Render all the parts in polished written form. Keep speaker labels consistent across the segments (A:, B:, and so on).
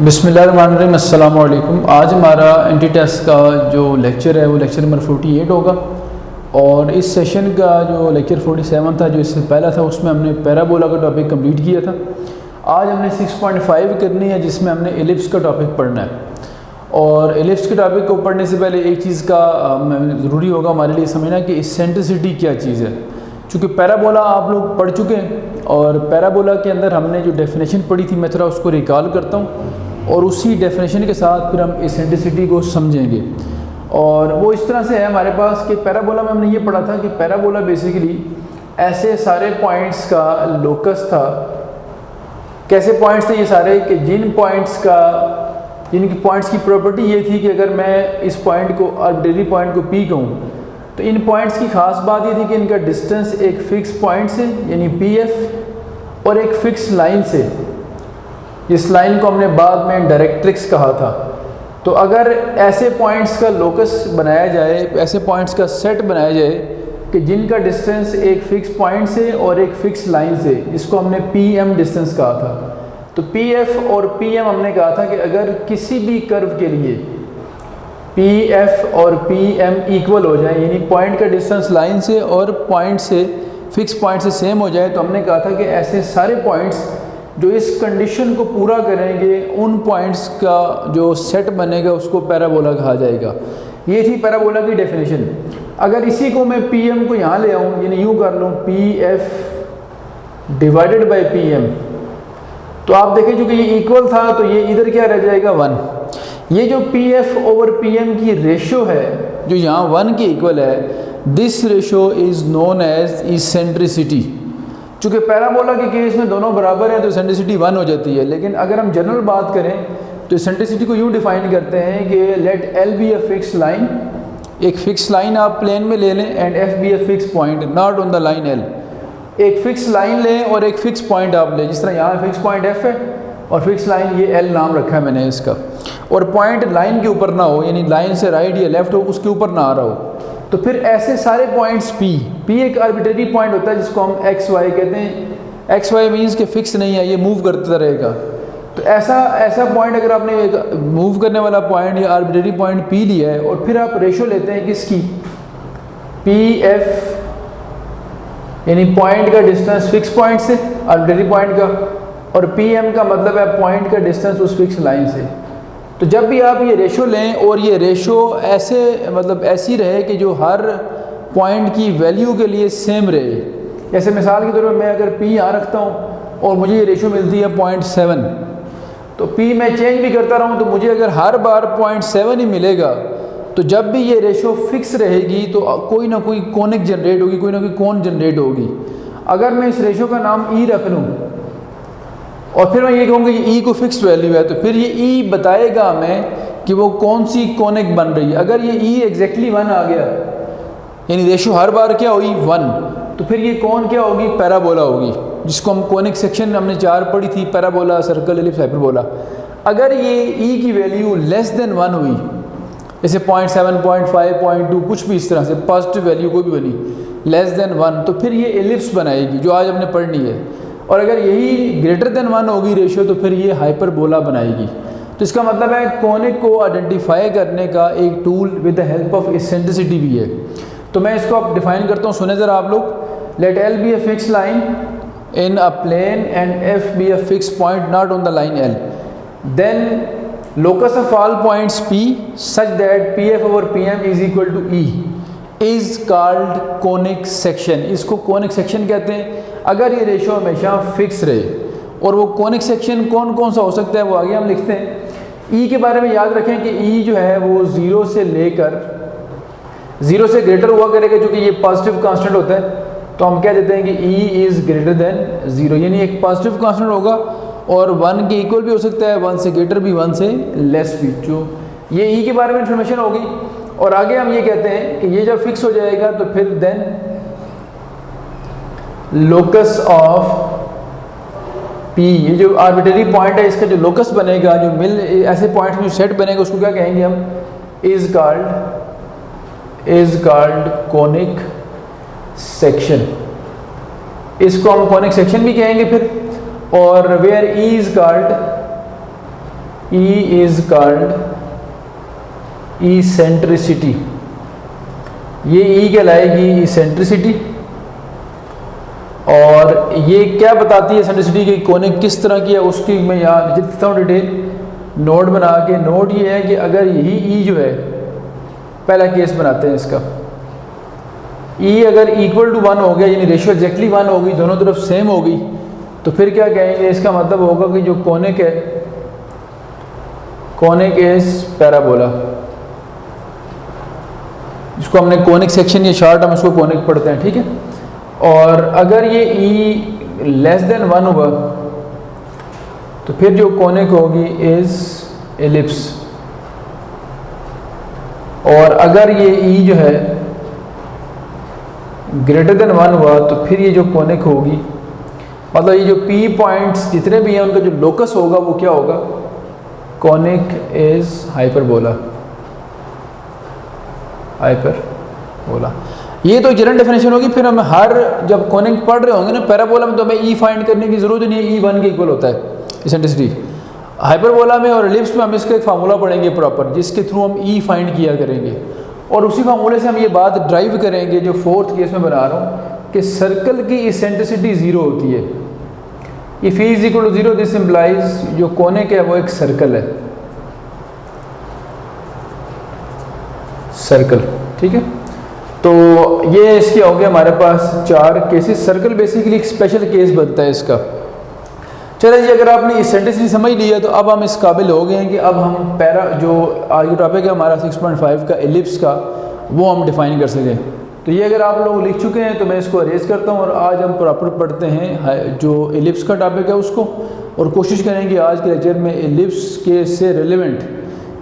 A: बिस्मिल्लाहिर्रहमानिर्रहीम, अस्सलाम वालेकुम। आज हमारा एंटी टेस्ट का जो लेक्चर है वो लेक्चर नंबर 48 होगा और इस सेशन का जो लेक्चर 47 था जो इससे पहला था उसमें हमने पैराबोला का टॉपिक कंप्लीट किया था। आज हमने 6.5 करनी है जिसमें हमने एलिप्स का टॉपिक पढ़ना है। और एलिप्स के टॉपिक को पढ़ने से पहले एक चीज़ का ज़रूरी होगा हमारे लिए समझना कि इसेंट्रिसिटी क्या चीज़ है। चूँकि पैराबोला आप लोग पढ़ चुके हैं और पैराबोला के अंदर हमने जो डेफिनेशन पढ़ी थी मैं थोड़ा उसको रिकॉल करता हूँ और उसी डेफिनेशन के साथ फिर हम इसेंट्रिसिटी को समझेंगे। और वो इस तरह से है हमारे पास कि पैराबोला में हमने ये पढ़ा था कि पैराबोला बेसिकली ऐसे सारे पॉइंट्स का लोकस था। कैसे पॉइंट्स थे ये सारे कि जिनकी पॉइंट्स की प्रॉपर्टी ये थी कि अगर मैं इस पॉइंट को आर्बिट्रेरी पॉइंट को पी कहूँ तो इन पॉइंट्स की ख़ास बात ये थी कि इनका डिस्टेंस एक फ़िक्स पॉइंट से यानी पी एफ और एक फ़िक्स लाइन से, इस लाइन को हमने बाद में डायरेक्ट्रिक्स कहा था। तो अगर ऐसे पॉइंट्स का लोकस बनाया जाए, ऐसे पॉइंट्स का सेट बनाया जाए कि जिनका डिस्टेंस एक फ़िक्स पॉइंट से और एक फ़िक्स लाइन से, जिसको हमने पी एम डिस्टेंस कहा था। तो पी एफ और पी एम हमने कहा था कि अगर किसी भी कर्व के लिए पी एफ और पी एम इक्वल हो जाए यानी पॉइंट का डिस्टेंस लाइन से और पॉइंट से फिक्स पॉइंट से सेम हो जाए तो हमने कहा था कि ऐसे सारे पॉइंट्स जो इस कंडीशन को पूरा करेंगे उन पॉइंट्स का जो सेट बनेगा उसको पैराबोला कहा जाएगा। ये थी पैराबोला की डेफिनेशन। अगर इसी को मैं पी एम को यहाँ ले आऊँ यानी यूँ कर लूँ P F divided by P M, तो आप देखें चूँकि ये इक्वल था तो ये इधर क्या रह जाएगा 1। ये जो P F over P M की रेशो है जो यहाँ 1 के इक्वल है, this ratio is known as eccentricity. चूँकि पैराबोला के केस में दोनों बराबर हैं तो इसेंट्रिसिटी 1 हो जाती है। लेकिन अगर हम जनरल बात करें तो इसेंट्रिसिटी को यूँ डिफाइन करते हैं कि let L be a fix line, एक फ़िक्स लाइन आप प्लेन में ले लें, and F be a fix point not on the line L. एक फ़िक्स लाइन लें और एक फ़िक्स पॉइंट आप लें, जिस तरह यहाँ फिक्स पॉइंट एफ है और फिक्स लाइन ये एल नाम रखा है मैंने इसका, और पॉइंट लाइन के ऊपर ना हो यानी लाइन से राइट या लेफ़्ट हो उसके ऊपर ना आ रहा हो। तो फिर ऐसे सारे पॉइंट्स पी एक आर्बिट्रेरी पॉइंट होता है जिसको हम एक्स वाई कहते हैं। एक्स वाई मीन्स कि फ़िक्स नहीं है, ये मूव करता रहेगा। तो ऐसा पॉइंट अगर आपने एक मूव करने वाला पॉइंट या आर्बिट्रेरी पॉइंट पी लिया है और फिर आप रेशो लेते हैं किसकी, पी एफ यानी पॉइंट का डिस्टेंस फिक्स पॉइंट से आर्बिट्रेरी पॉइंट का, और पी एम का मतलब है पॉइंट का डिस्टेंस उस फिक्स लाइन से। तो जब भी आप ये रेशो लें और ये रेशो ऐसे मतलब ऐसी रहे कि जो हर पॉइंट की वैल्यू के लिए सेम रहे। जैसे मिसाल के तौर पर मैं अगर पी यहाँ रखता हूँ और मुझे ये रेशो मिलती है 0.7, तो पी मैं चेंज भी करता रहूँ तो मुझे अगर हर बार 0.7 ही मिलेगा तो जब भी ये रेशो फिक्स रहेगी तो कोई ना कोई कोनिक जनरेट होगी, कोई ना कोई कोन जनरेट होगी। अगर मैं इस रेशो का नाम ई रख लूँ और फिर मैं ये कहूँगा कि ई को फिक्स वैल्यू है तो फिर ये ई बताएगा हमें कि वो कौन सी कोनिक बन रही है। अगर ये ई एग्जैक्टली 1 आ गया यानी रेशो हर बार क्या होगी 1, तो फिर ये कौन क्या होगी, पैराबोला होगी, जिसको हम कोनिक सेक्शन हमने 4 पढ़ी थी, पैराबोला, सर्कल, एलिप्स, हाइपरबोला। अगर ये ई की वैल्यू लेस देन 1 हुई, जैसे 0.7, 0.5, 0.2 कुछ भी इस तरह से पॉजिटिव वैल्यू कोई भी बनी लेस देन 1, तो फिर ये एलिप्स बनाएगी जो आज हमने पढ़नी है। और अगर यही ग्रेटर देन 1 होगी रेशियो तो फिर ये हाइपरबोला बनाएगी। तो इसका मतलब है कोनिक को आइडेंटिफाई करने का एक tool with the help of eccentricity भी है। तो मैं इसको अब डिफाइन करता हूँ, सुने ज़रा आप लोग। Let L be a fix line in a plane and F be a fix point not on the line L, then locus of all points P such that PF over PM is equal to E is called conic section। इसको conic section कहते हैं अगर ये ratio हमेशा fix रहे। और वो conic section कौन कौन सा हो सकता है वो आगे हम लिखते हैं। E के बारे में याद रखें कि E जो है वो 0 से लेकर 0 से ग्रेटर हुआ करेगा, क्योंकि ये पॉजिटिव कांस्टेंट होता है तो हम क्या देते हैं कि E इज़ ग्रेटर देन 0 यानी एक पॉजिटिव कांस्टेंट होगा और 1 के इक्वल भी हो सकता है, 1 से ग्रेटर भी, 1 से लेस भी। जो ये ई के बारे में इंफॉर्मेशन होगी। और आगे हम ये कहते हैं कि ये जब फिक्स हो जाएगा तो फिर देन लोकस ऑफ पी, ये जो आर्बिट्रेरी पॉइंट है इसका जो लोकस बनेगा, जो ऐसे पॉइंट में जो सेट बनेगा उसको क्या कहेंगे हम, इज कॉल्ड कोनिक सेक्शन। इसको हम कोनिक सेक्शन भी कहेंगे फिर। और where E is called E is called eccentricity. ये E कहलाएगी इसेंट्रिसिटी। और ये क्या बताती है इसेंट्रिसिटी की कोनिक किस तरह की है, उसकी मैं यहाँ लिख देता हूँ डिटेल नोट बना के। नोट ये है कि अगर यही E जो है, पहला केस बनाते हैं इसका, E अगर इक्वल टू 1 हो गया, यानी रेशियो एग्जैक्टली 1 हो गई, दोनों तरफ सेम हो गई, तो फिर क्या कहेंगे, इसका मतलब होगा कि जो कोनिक है, कोनिक इज पैराबोला। इसको हमने कोनिक सेक्शन या शार्ट हम उसको कोनिक पढ़ते हैं, ठीक है। और अगर ये E लेस देन 1 हुआ तो फिर जो कोनिक होगी इज एलिप्स। और अगर ये E जो है ग्रेटर देन 1 हुआ तो फिर ये जो कोनिक होगी, मतलब ये जो P पॉइंट्स जितने भी हैं उनका जो लोकस होगा वो क्या होगा, कोनिक इज हाइपरबोला। हाइपरबोला ये तो जनरल डेफिनेशन होगी। फिर हम हर जब कोनिक पढ़ रहे होंगे ना पैराबोला में, तो हमें E फाइंड करने की जरूरत नहीं है, E 1 के इक्वल होता है इसेंट्रिसिटी। हाइपरबोला में और एलिप्स में हम इसका एक फार्मूला पढ़ेंगे प्रॉपर, जिसके थ्रू हम E फाइंड किया करेंगे। और उसी फार्मूले से हम ये बात ड्राइव करेंगे जो फोर्थ केस में बना रहा हूँ कि सर्कल की इसेंट्रिसिटी 0 होती है। If E is equal to 0 this implies जो कोनिक है वो एक सर्कल है, सर्कल, ठीक है। तो ये इसके हो गए हमारे पास 4 केसेस। सर्कल बेसिकली एक स्पेशल केस बनता है इसका। चलिए जी, अगर आपने इसेंट्रिसिटी समझ लिया तो अब हम इस काबिल हो गए हैं कि अब हम पैरा जो आज का टॉपिक है हमारा 6.5 का एलिप्स का, वो हम डिफाइन कर सकें। तो ये अगर आप लोग लिख चुके हैं तो मैं इसको अरेज करता हूँ और आज हम प्रॉपर पढ़ते हैं जो एलिप्स का टॉपिक है उसको, और कोशिश करेंगे आज के लेक्चर में एलिप्स के से रिलेवेंट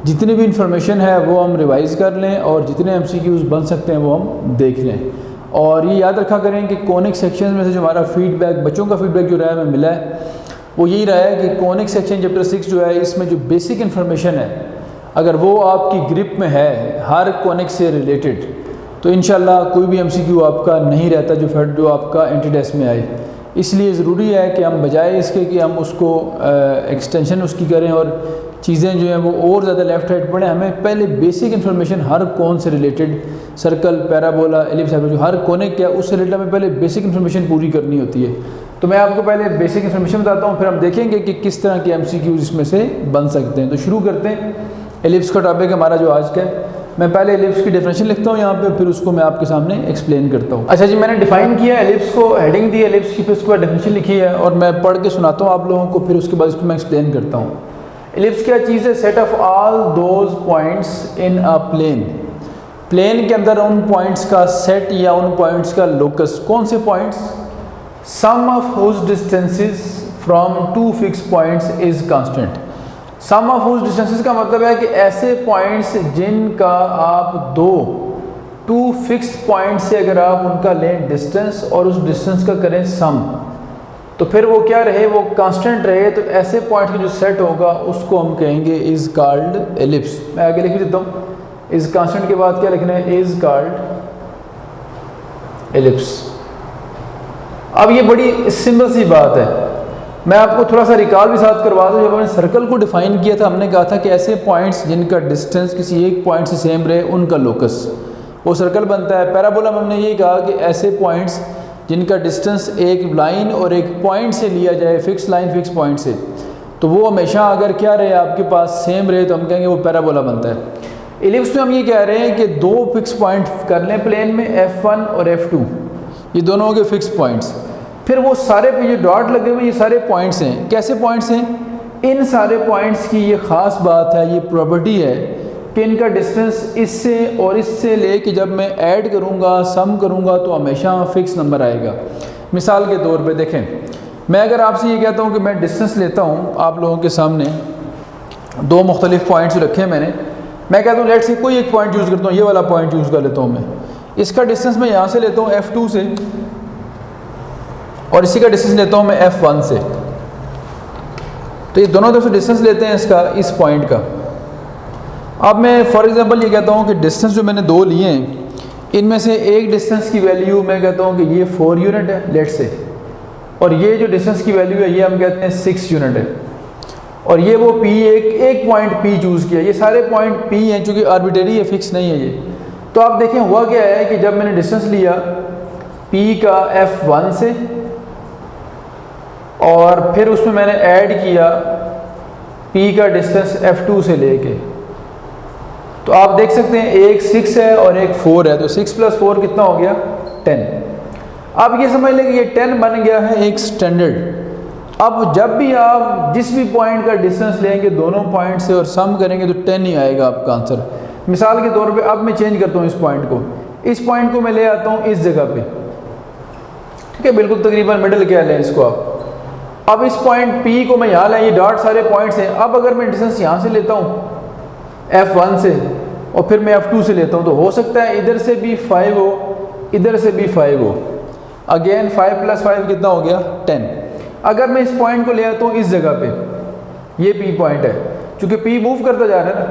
A: जितनी भी इंफॉर्मेशन है वो हम रिवाइज़ कर लें और जितने MCQs बन सकते हैं वो हम देख लें। और ये याद रखा करें कि कोनिक सेक्शन में से जो हमारा फीडबैक, बच्चों का फीडबैक जो रहा है हमें मिला है, वो यही रहा है कि कोनिक सेक्शन चैप्टर 6 जो है इसमें जो बेसिक इन्फॉर्मेशन है अगर वो आपकी ग्रिप में है हर कोनिक से रिलेटेड, तो इंशाल्लाह कोई भी MCQ आपका नहीं रहता जो आपका एंट्री टेस्ट में आए। इसलिए ज़रूरी है कि हम बजाय इसके कि हम उसको एक्सटेंशन उसकी करें और चीज़ें जो हैं वो और ज़्यादा लेफ्ट राइट पढ़ें, हमें पहले बेसिक इन्फॉर्मेशन हर कौन से रिलेटेड, सर्कल, पैराबोला, एलिप्स, जो हर कोनिक क्या उससे रिलेटेड हमें पहले बेसिक इन्फॉर्मेशन पूरी करनी होती है। तो मैं आपको पहले बेसिक इन्फॉर्मेशन बताता हूँ, फिर हम देखेंगे कि किस तरह के MCQs इसमें से बन सकते हैं। तो शुरू करते हैं। एलिप्स का टॉपिक हमारा जो आज का है, मैं पहले एलिप्स की डेफिनेशन लिखता हूँ यहाँ पे, फिर उसको मैं आपके सामने एक्सप्लेन करता हूँ। अच्छा जी, मैंने डिफाइन किया एलिप्स को, हेडिंग दी एलिप्स की, फिर उसके बाद डेफिनेशन लिखी है और मैं पढ़ के सुनाता हूँ आप लोगों को, फिर उसके बाद इसको मैं एक्सप्लेन करता हूँ। एलिप्स क्या चीज़ है? Set of all those points in a plane. Plane के अंदर उन पॉइंट्स का सेट या उन पॉइंट्स का लोकस। कौन से points? Sum of whose distances from two fix points is constant. Sum of whose distances का मतलब है कि ऐसे पॉइंट्स जिनका आप टू फिक्स पॉइंट से अगर आप उनका लें डिस्टेंस और उस डिस्टेंस का करें सम, तो फिर वो क्या रहे, वो कांस्टेंट रहे, तो ऐसे पॉइंट का जो सेट होगा उसको हम कहेंगे इज कॉल्ड एलिप्स। मैं आगे लिख देता हूँ, इज कांस्टेंट के बाद क्या लिखना है, इज कॉल्ड एलिप्स। अब ये बड़ी सिंपल सी बात है, मैं आपको थोड़ा सा रिकॉल भी साथ करवा दूँ। जब हमने सर्कल को डिफाइन किया था हमने कहा था कि ऐसे पॉइंट्स जिनका डिस्टेंस किसी एक पॉइंट से सेम रहे उनका लोकस वो सर्कल बनता है। पैराबोला में हमने ये कहा कि ऐसे पॉइंट्स जिनका डिस्टेंस एक लाइन और एक पॉइंट से लिया जाए, फिक्स लाइन फिक्स पॉइंट से, तो वो हमेशा अगर क्या रहे आपके पास सेम रहे तो हम कहेंगे वो पैराबोला बनता है। एलिप्स में हम ये कह रहे हैं कि 2 फिक्स पॉइंट कर लें प्लेन में, F1 और F2, ये दोनों हो गए फिक्स पॉइंट्स। फिर वो सारे पे जो डॉट लगे हुए ये सारे पॉइंट्स हैं। कैसे पॉइंट्स हैं? इन सारे पॉइंट्स की ये ख़ास बात है, ये प्रॉपर्टी है कि इनका डिस्टेंस इससे और इससे ले कि जब मैं ऐड करूँगा, सम करूँगा तो हमेशा फिक्स नंबर आएगा। मिसाल के तौर पे देखें, मैं अगर आपसे ये कहता हूँ कि मैं डिस्टेंस लेता हूँ, आप लोगों के सामने 2 मुख्तलिफ पॉइंट्स रखे हैं मैंने, मैं कहता हूँ लेट से कोई एक पॉइंट यूज़ करता हूँ, ये वाला पॉइंट यूज़ कर लेता हूँ मैं, इसका डिस्टेंस मैं यहाँ से लेता हूँ F2 से और इसी का डिस्टेंस लेता हूँ मैं F1 से। तो ये दोनों तरफ से डिस्टेंस लेते हैं इसका, इस पॉइंट का। अब मैं फॉर एग्जांपल ये कहता हूँ कि डिस्टेंस जो मैंने 2 लिए हैं इनमें से एक डिस्टेंस की वैल्यू मैं कहता हूँ कि ये 4 यूनिट है लेट से, और ये जो डिस्टेंस की वैल्यू है ये हम कहते हैं 6 यूनिट है। और ये वो P एक पॉइंट P चूज़ किया। ये सारे पॉइंट P हैं, चूँकि आर्बिट्रेरी है, फिक्स नहीं है ये। तो आप देखें हुआ क्या है कि जब मैंने डिस्टेंस लिया P का F1 से और फिर उसमें मैंने ऐड किया P का डिस्टेंस F2 से लेके, तो आप देख सकते हैं एक 6 है और एक 4 है, तो 6 + 4 कितना हो गया 10। अब ये समझ लें कि ये 10 बन गया है एक स्टैंडर्ड। अब जब भी आप जिस भी पॉइंट का डिस्टेंस लेंगे दोनों पॉइंट से और सम करेंगे तो 10 ही आएगा आपका आंसर। मिसाल के तौर पे अब मैं चेंज करता हूँ इस पॉइंट को मैं ले आता हूँ इस जगह पे, ठीक है, बिल्कुल तकरीबन मिडिल क्या लें इसको आप। अब इस पॉइंट P को मैं यहाँ लाएं, ये डॉट सारे पॉइंट्स हैं। अब अगर मैं डिस्टेंस यहाँ से लेता हूँ F1 से और फिर मैं F2 से लेता हूँ, तो हो सकता है इधर से भी 5 हो, इधर से भी 5 हो। अगेन 5 + 5 कितना हो गया 10। अगर मैं इस पॉइंट को ले आता हूँ इस जगह पे, ये P पॉइंट है, चूँकि P मूव करता जा रहा है ना।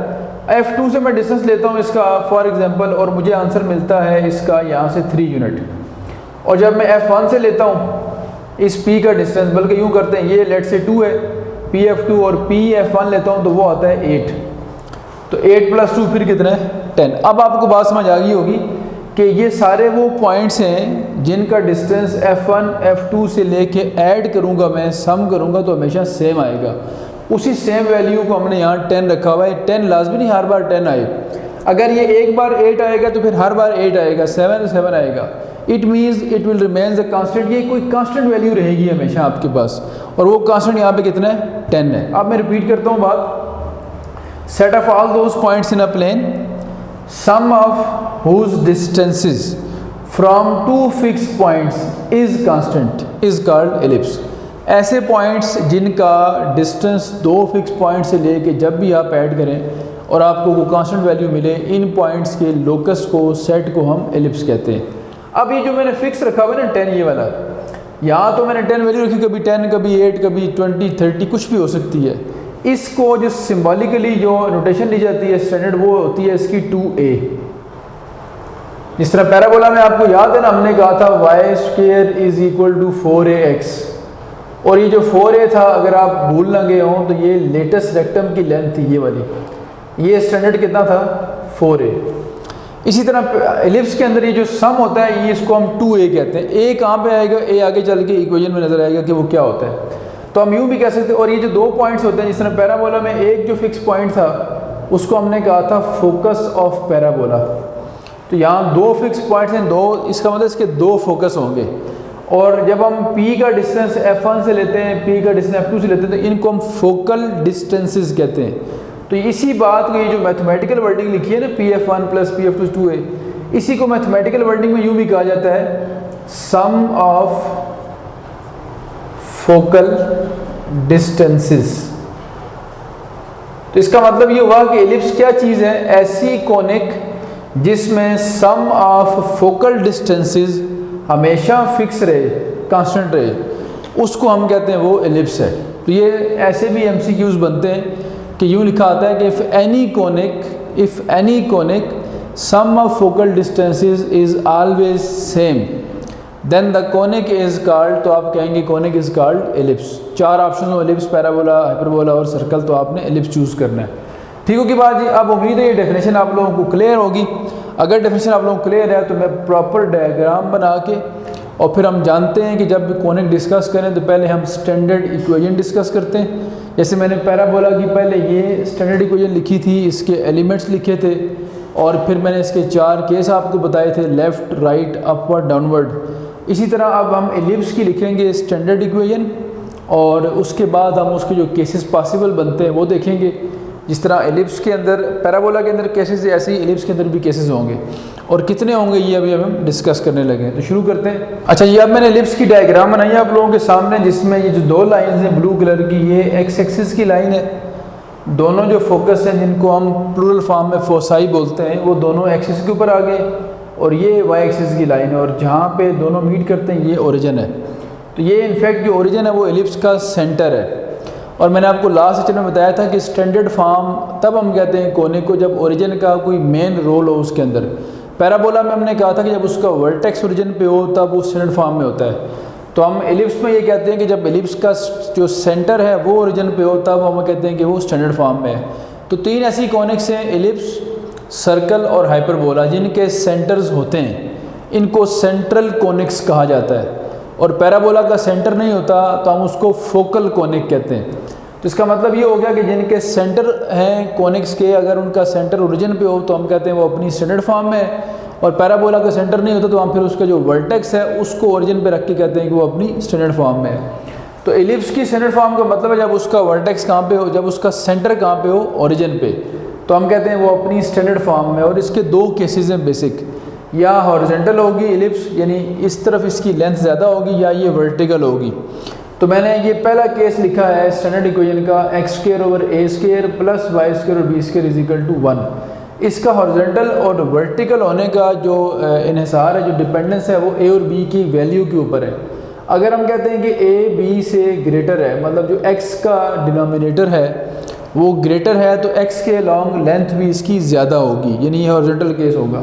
A: F2 से मैं डिस्टेंस लेता हूँ इसका फॉर एग्जांपल, और मुझे आंसर मिलता है इसका यहाँ से 3 यूनिट। और जब मैं F1 से लेता हूँ इस P का डिस्टेंस, बल्कि यूँ करते हैं, ये लेट से 2 है PF2 और PF1 लेता हूँ तो वो आता है 8। तो 8 + 2 फिर कितना है 10। अब आपको बात समझ आ गई होगी कि ये सारे वो पॉइंट्स हैं जिनका डिस्टेंस F1 F2 से लेके ऐड करूँगा मैं, सम करूँगा तो हमेशा सेम आएगा। उसी सेम वैल्यू को हमने यहाँ 10 रखा हुआ है। 10 लाजमी नहीं हर बार 10 आए। अगर ये एक बार 8 आएगा तो फिर हर बार 8 आएगा, 7 तो 7 आएगा। It means it will remains a constant. ये कोई कांस्टेंट वैल्यू रहेगी हमेशा आपके पास, और वो कांस्टेंट यहाँ पे कितना है 10 है। अब मैं रिपीट करता हूँ बात। Set of all those points in a plane, sum of whose distances from 2 fix points is constant is called ellipse. ऐसे पॉइंट्स जिनका डिस्टेंस 2 फिक्स पॉइंट से लेके जब भी आप ऐड करें और आपको वो कांस्टेंट वैल्यू मिले, इन पॉइंट्स के लोकस को, सेट को हम एलिप्स कहते हैं। अब ये जो मैंने फिक्स रखा हुआ है ना 10 ये वाला, यहाँ तो मैंने 10 वैल्यू रखी, कभी 10 कभी 8 कभी 20 30 कुछ भी हो सकती है। इसको जो सिंबॉलिकली जो नोटेशन ली जाती है स्टैंडर्ड, वो होती है इसकी 2a। जिस तरह पैराबोला में आपको याद है ना, हमने कहा था y² = 4ax, और ये जो 4a था अगर आप भूल ना गए हों तो ये लेटेस्ट रेक्टम की लेंथ थी ये वाली। ये स्टैंडर्ड कितना था 4a। इसी तरह एलिप्स के अंदर ये जो सम होता है ये इसको हम 2a कहते हैं। a कहाँ पे आएगा, a आगे चल के इक्वेशन में नजर आएगा कि वो क्या होता है। तो हम यूँ भी कह सकते हैं। और ये जो 2 पॉइंट्स होते हैं, जिस तरह पैराबोला में एक जो फिक्स पॉइंट था उसको हमने कहा था फोकस ऑफ पैराबोला। तो यहाँ 2 फिक्स पॉइंट्स हैं, 2, इसका मतलब इसके 2 फोकस होंगे। और जब हम P का डिस्टेंस F1 से लेते हैं, P का डिस्टेंस F2 से लेते हैं, तो इनको हम फोकल डिस्टेंसेस कहते हैं। तो इसी बात को, ये जो मैथमेटिकल वर्डिंग लिखी है ना PF1 + PF2 2a, इसी को मैथमेटिकल वर्डिंग में यूँ भी कहा जाता है सम ऑफ फोकल डिस्टेंसेस। तो इसका मतलब ये हुआ कि एलिप्स क्या चीज़ है, ऐसी कोनिक जिसमें सम ऑफ फोकल डिस्टेंसेस हमेशा फिक्स रहे, कांस्टेंट रहे, उसको हम कहते हैं वो एलिप्स है। तो ये ऐसे भी MCQs बनते हैं कि यूँ लिखा आता है कि if any conic sum of focal distances is always same then the conic is called, तो आप कहेंगे conic is called ellipse. 4 option हो, एलिप्स, पैराबोला, हाइपरबोला और सर्कल, तो आपने एलिप्स चूज़ करना है। ठीक होगी बात जी। अब उम्मीद है ये डेफिनेशन आप लोगों को क्लियर होगी। अगर डेफिनेशन आप लोगों को क्लियर है तो मैं प्रॉपर डायग्राम बना के, और फिर हम जानते हैं कि जब भी कोनिक डिस्कस करें तो पहले हम स्टैंडर्ड इक्वेशन डिस्कस करते हैं। जैसे मैंने पैराबोला की पहले ये स्टैंडर्ड इक्वेशन लिखी थी, इसके एलिमेंट्स लिखे थे, और फिर मैंने इसके 4 केस आपको बताए थे, लेफ़्ट, राइट, अपवर्ड, डाउनवर्ड। इसी तरह अब हम एलिप्स की लिखेंगे स्टैंडर्ड इक्वेशन, और उसके बाद हम उसके जो केसेस पॉसिबल बनते हैं वो देखेंगे। जिस तरह एलिप्स के अंदर, पैराबोला के अंदर केसेस, ऐसे ही एलिप्स के अंदर भी केसेस होंगे, और कितने होंगे ये अभी हम डिस्कस करने लगे हैं। तो शुरू करते हैं। अच्छा, ये अब मैंने एलिप्स की डायग्राम बनाई है आप लोगों के सामने, जिसमें ये जो 2 लाइंस हैं ब्लू कलर की, ये एक्स एक्सिस की लाइन है। दोनों जो फोकस हैं जिनको हम प्लूरल फॉर्म में फोसाई बोलते हैं, वो दोनों एक्सिस के ऊपर आ गए, और ये वाई एक्सिस की लाइन है, और जहाँ पे दोनों मीट करते हैं ये ओरिजिन है। तो ये इनफैक्ट जो ओरिजिन है वो एलिप्स का सेंटर है। और मैंने आपको लास्ट लेक्चर में बताया था कि स्टैंडर्ड फॉर्म तब हम कहते हैं कोने को जब ओरिजिन का कोई मेन रोल हो उसके अंदर। पैराबोला में हमने कहा था कि जब उसका वर्टेक्स ओरिजिन पे हो तब वो स्टैंडर्ड फॉर्म में होता है। तो हम एलिप्स में ये कहते हैं कि जब एलिप्स का जो सेंटर है वो ओरिजिन पे हो तब हम कहते हैं कि वो स्टैंडर्ड फॉर्म में है। तो 3 ऐसी कॉनिक्स हैं, एलिप्स, सर्कल और हाइपरबोला, जिनके सेंटर्स होते हैं, इनको सेंट्रल कॉनिक्स कहा जाता है। और पैराबोला का सेंटर नहीं होता तो हम उसको फोकल कॉनिक कहते हैं। तो इसका मतलब ये हो गया कि जिनके सेंटर हैं कॉनिक्स के, अगर उनका सेंटर ओरिजिन पे हो तो हम कहते हैं वो अपनी स्टैंडर्ड फॉर्म में है, और पैराबोला का सेंटर नहीं होता तो हम फिर उसका जो वर्टेक्स है उसको ओरिजिन पे रख के कहते हैं कि वो अपनी स्टैंडर्ड फॉर्म में है। तो एलिप्स की स्टैंडर्ड फॉर्म का मतलब है जब उसका वर्टेक्स कहाँ पे हो, जब उसका सेंटर कहाँ पे हो, ओरिजिन पे, तो हम कहते हैं वो अपनी स्टैंडर्ड फॉर्म में। और इसके 2 केसेस हैं बेसिक, या हॉरिजॉन्टल होगी एलिप्स, यानी इस तरफ इसकी लेंथ ज़्यादा होगी, या ये वर्टिकल होगी। तो मैंने ये पहला केस लिखा है स्टैंडर्ड इक्वेशन का x² / a² + y² = 1। इसका हॉरिजॉन्टल और वर्टिकल होने का जो इन्हिसार है, जो डिपेंडेंस है, वो a और b की वैल्यू के ऊपर है। अगर हम कहते हैं कि a b से ग्रेटर है, मतलब जो x का डिनोमिनेटर है वो ग्रेटर है, तो x के लॉन्ग लेंथ भी इसकी ज़्यादा होगी, यानी ये हॉरिजॉन्टल केस होगा।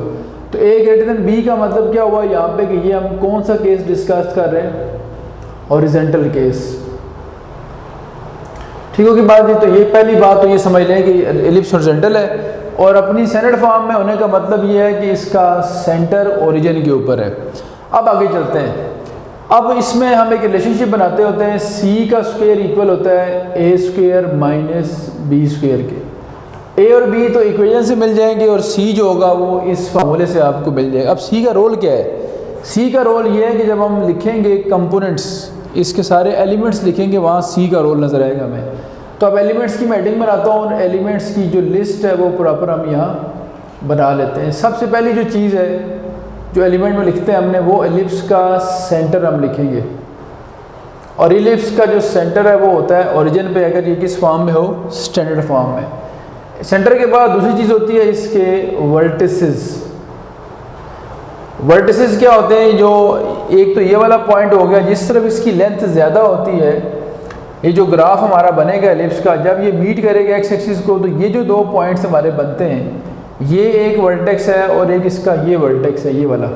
A: तो a > b का मतलब क्या हुआ यहाँ पे कि ये हम कौन सा केस डिस्कस कर रहे हैं, हॉरिजॉन्टल केस। ठीक होगी बात जी। तो ये पहली बात तो ये समझ लें कि एलिप्स हॉरिजॉन्टल है, और अपनी स्टैंडर्ड फॉर्म में होने का मतलब ये है कि इसका सेंटर ओरिजिन के ऊपर है। अब आगे चलते हैं। अब इसमें हम एक रिलेशनशिप बनाते होते हैं, c का स्क्वायर इक्वल होता है a² - b² के। a और b तो इक्वेशन से मिल जाएंगे, और c जो होगा वो इस फार्मूले से आपको मिल जाएगा। अब c का रोल क्या है? c का रोल ये है कि जब हम लिखेंगे कंपोनेंट्स, इसके सारे एलिमेंट्स लिखेंगे, वहाँ c का रोल नज़र आएगा हमें। तो अब एलिमेंट्स की मैं हेडिंग बनाता हूँ, एलिमेंट्स की जो लिस्ट है वो प्रॉपर हम यहाँ बना लेते हैं। सबसे पहली जो चीज़ है जो एलिमेंट में लिखते हैं हमने, वो एलिप्स का सेंटर हम लिखेंगे, और एलिप्स का जो सेंटर है वो होता है ओरिजिन पे, अगर ये किस फॉर्म में हो, स्टैंडर्ड फॉर्म में। सेंटर के बाद दूसरी चीज़ होती है इसके वर्टिसेस। वर्टिसेस क्या होते हैं? जो एक तो ये वाला पॉइंट हो गया, जिस तरफ इसकी लेंथ ज़्यादा होती है, ये जो ग्राफ हमारा बनेगा एलिप्स का, जब ये मीट करेगा एक्स एक्सिस को, तो ये जो 2 पॉइंट्स हमारे बनते हैं, ये एक वर्टेक्स है और एक इसका ये वर्टेक्स है, ये वाला।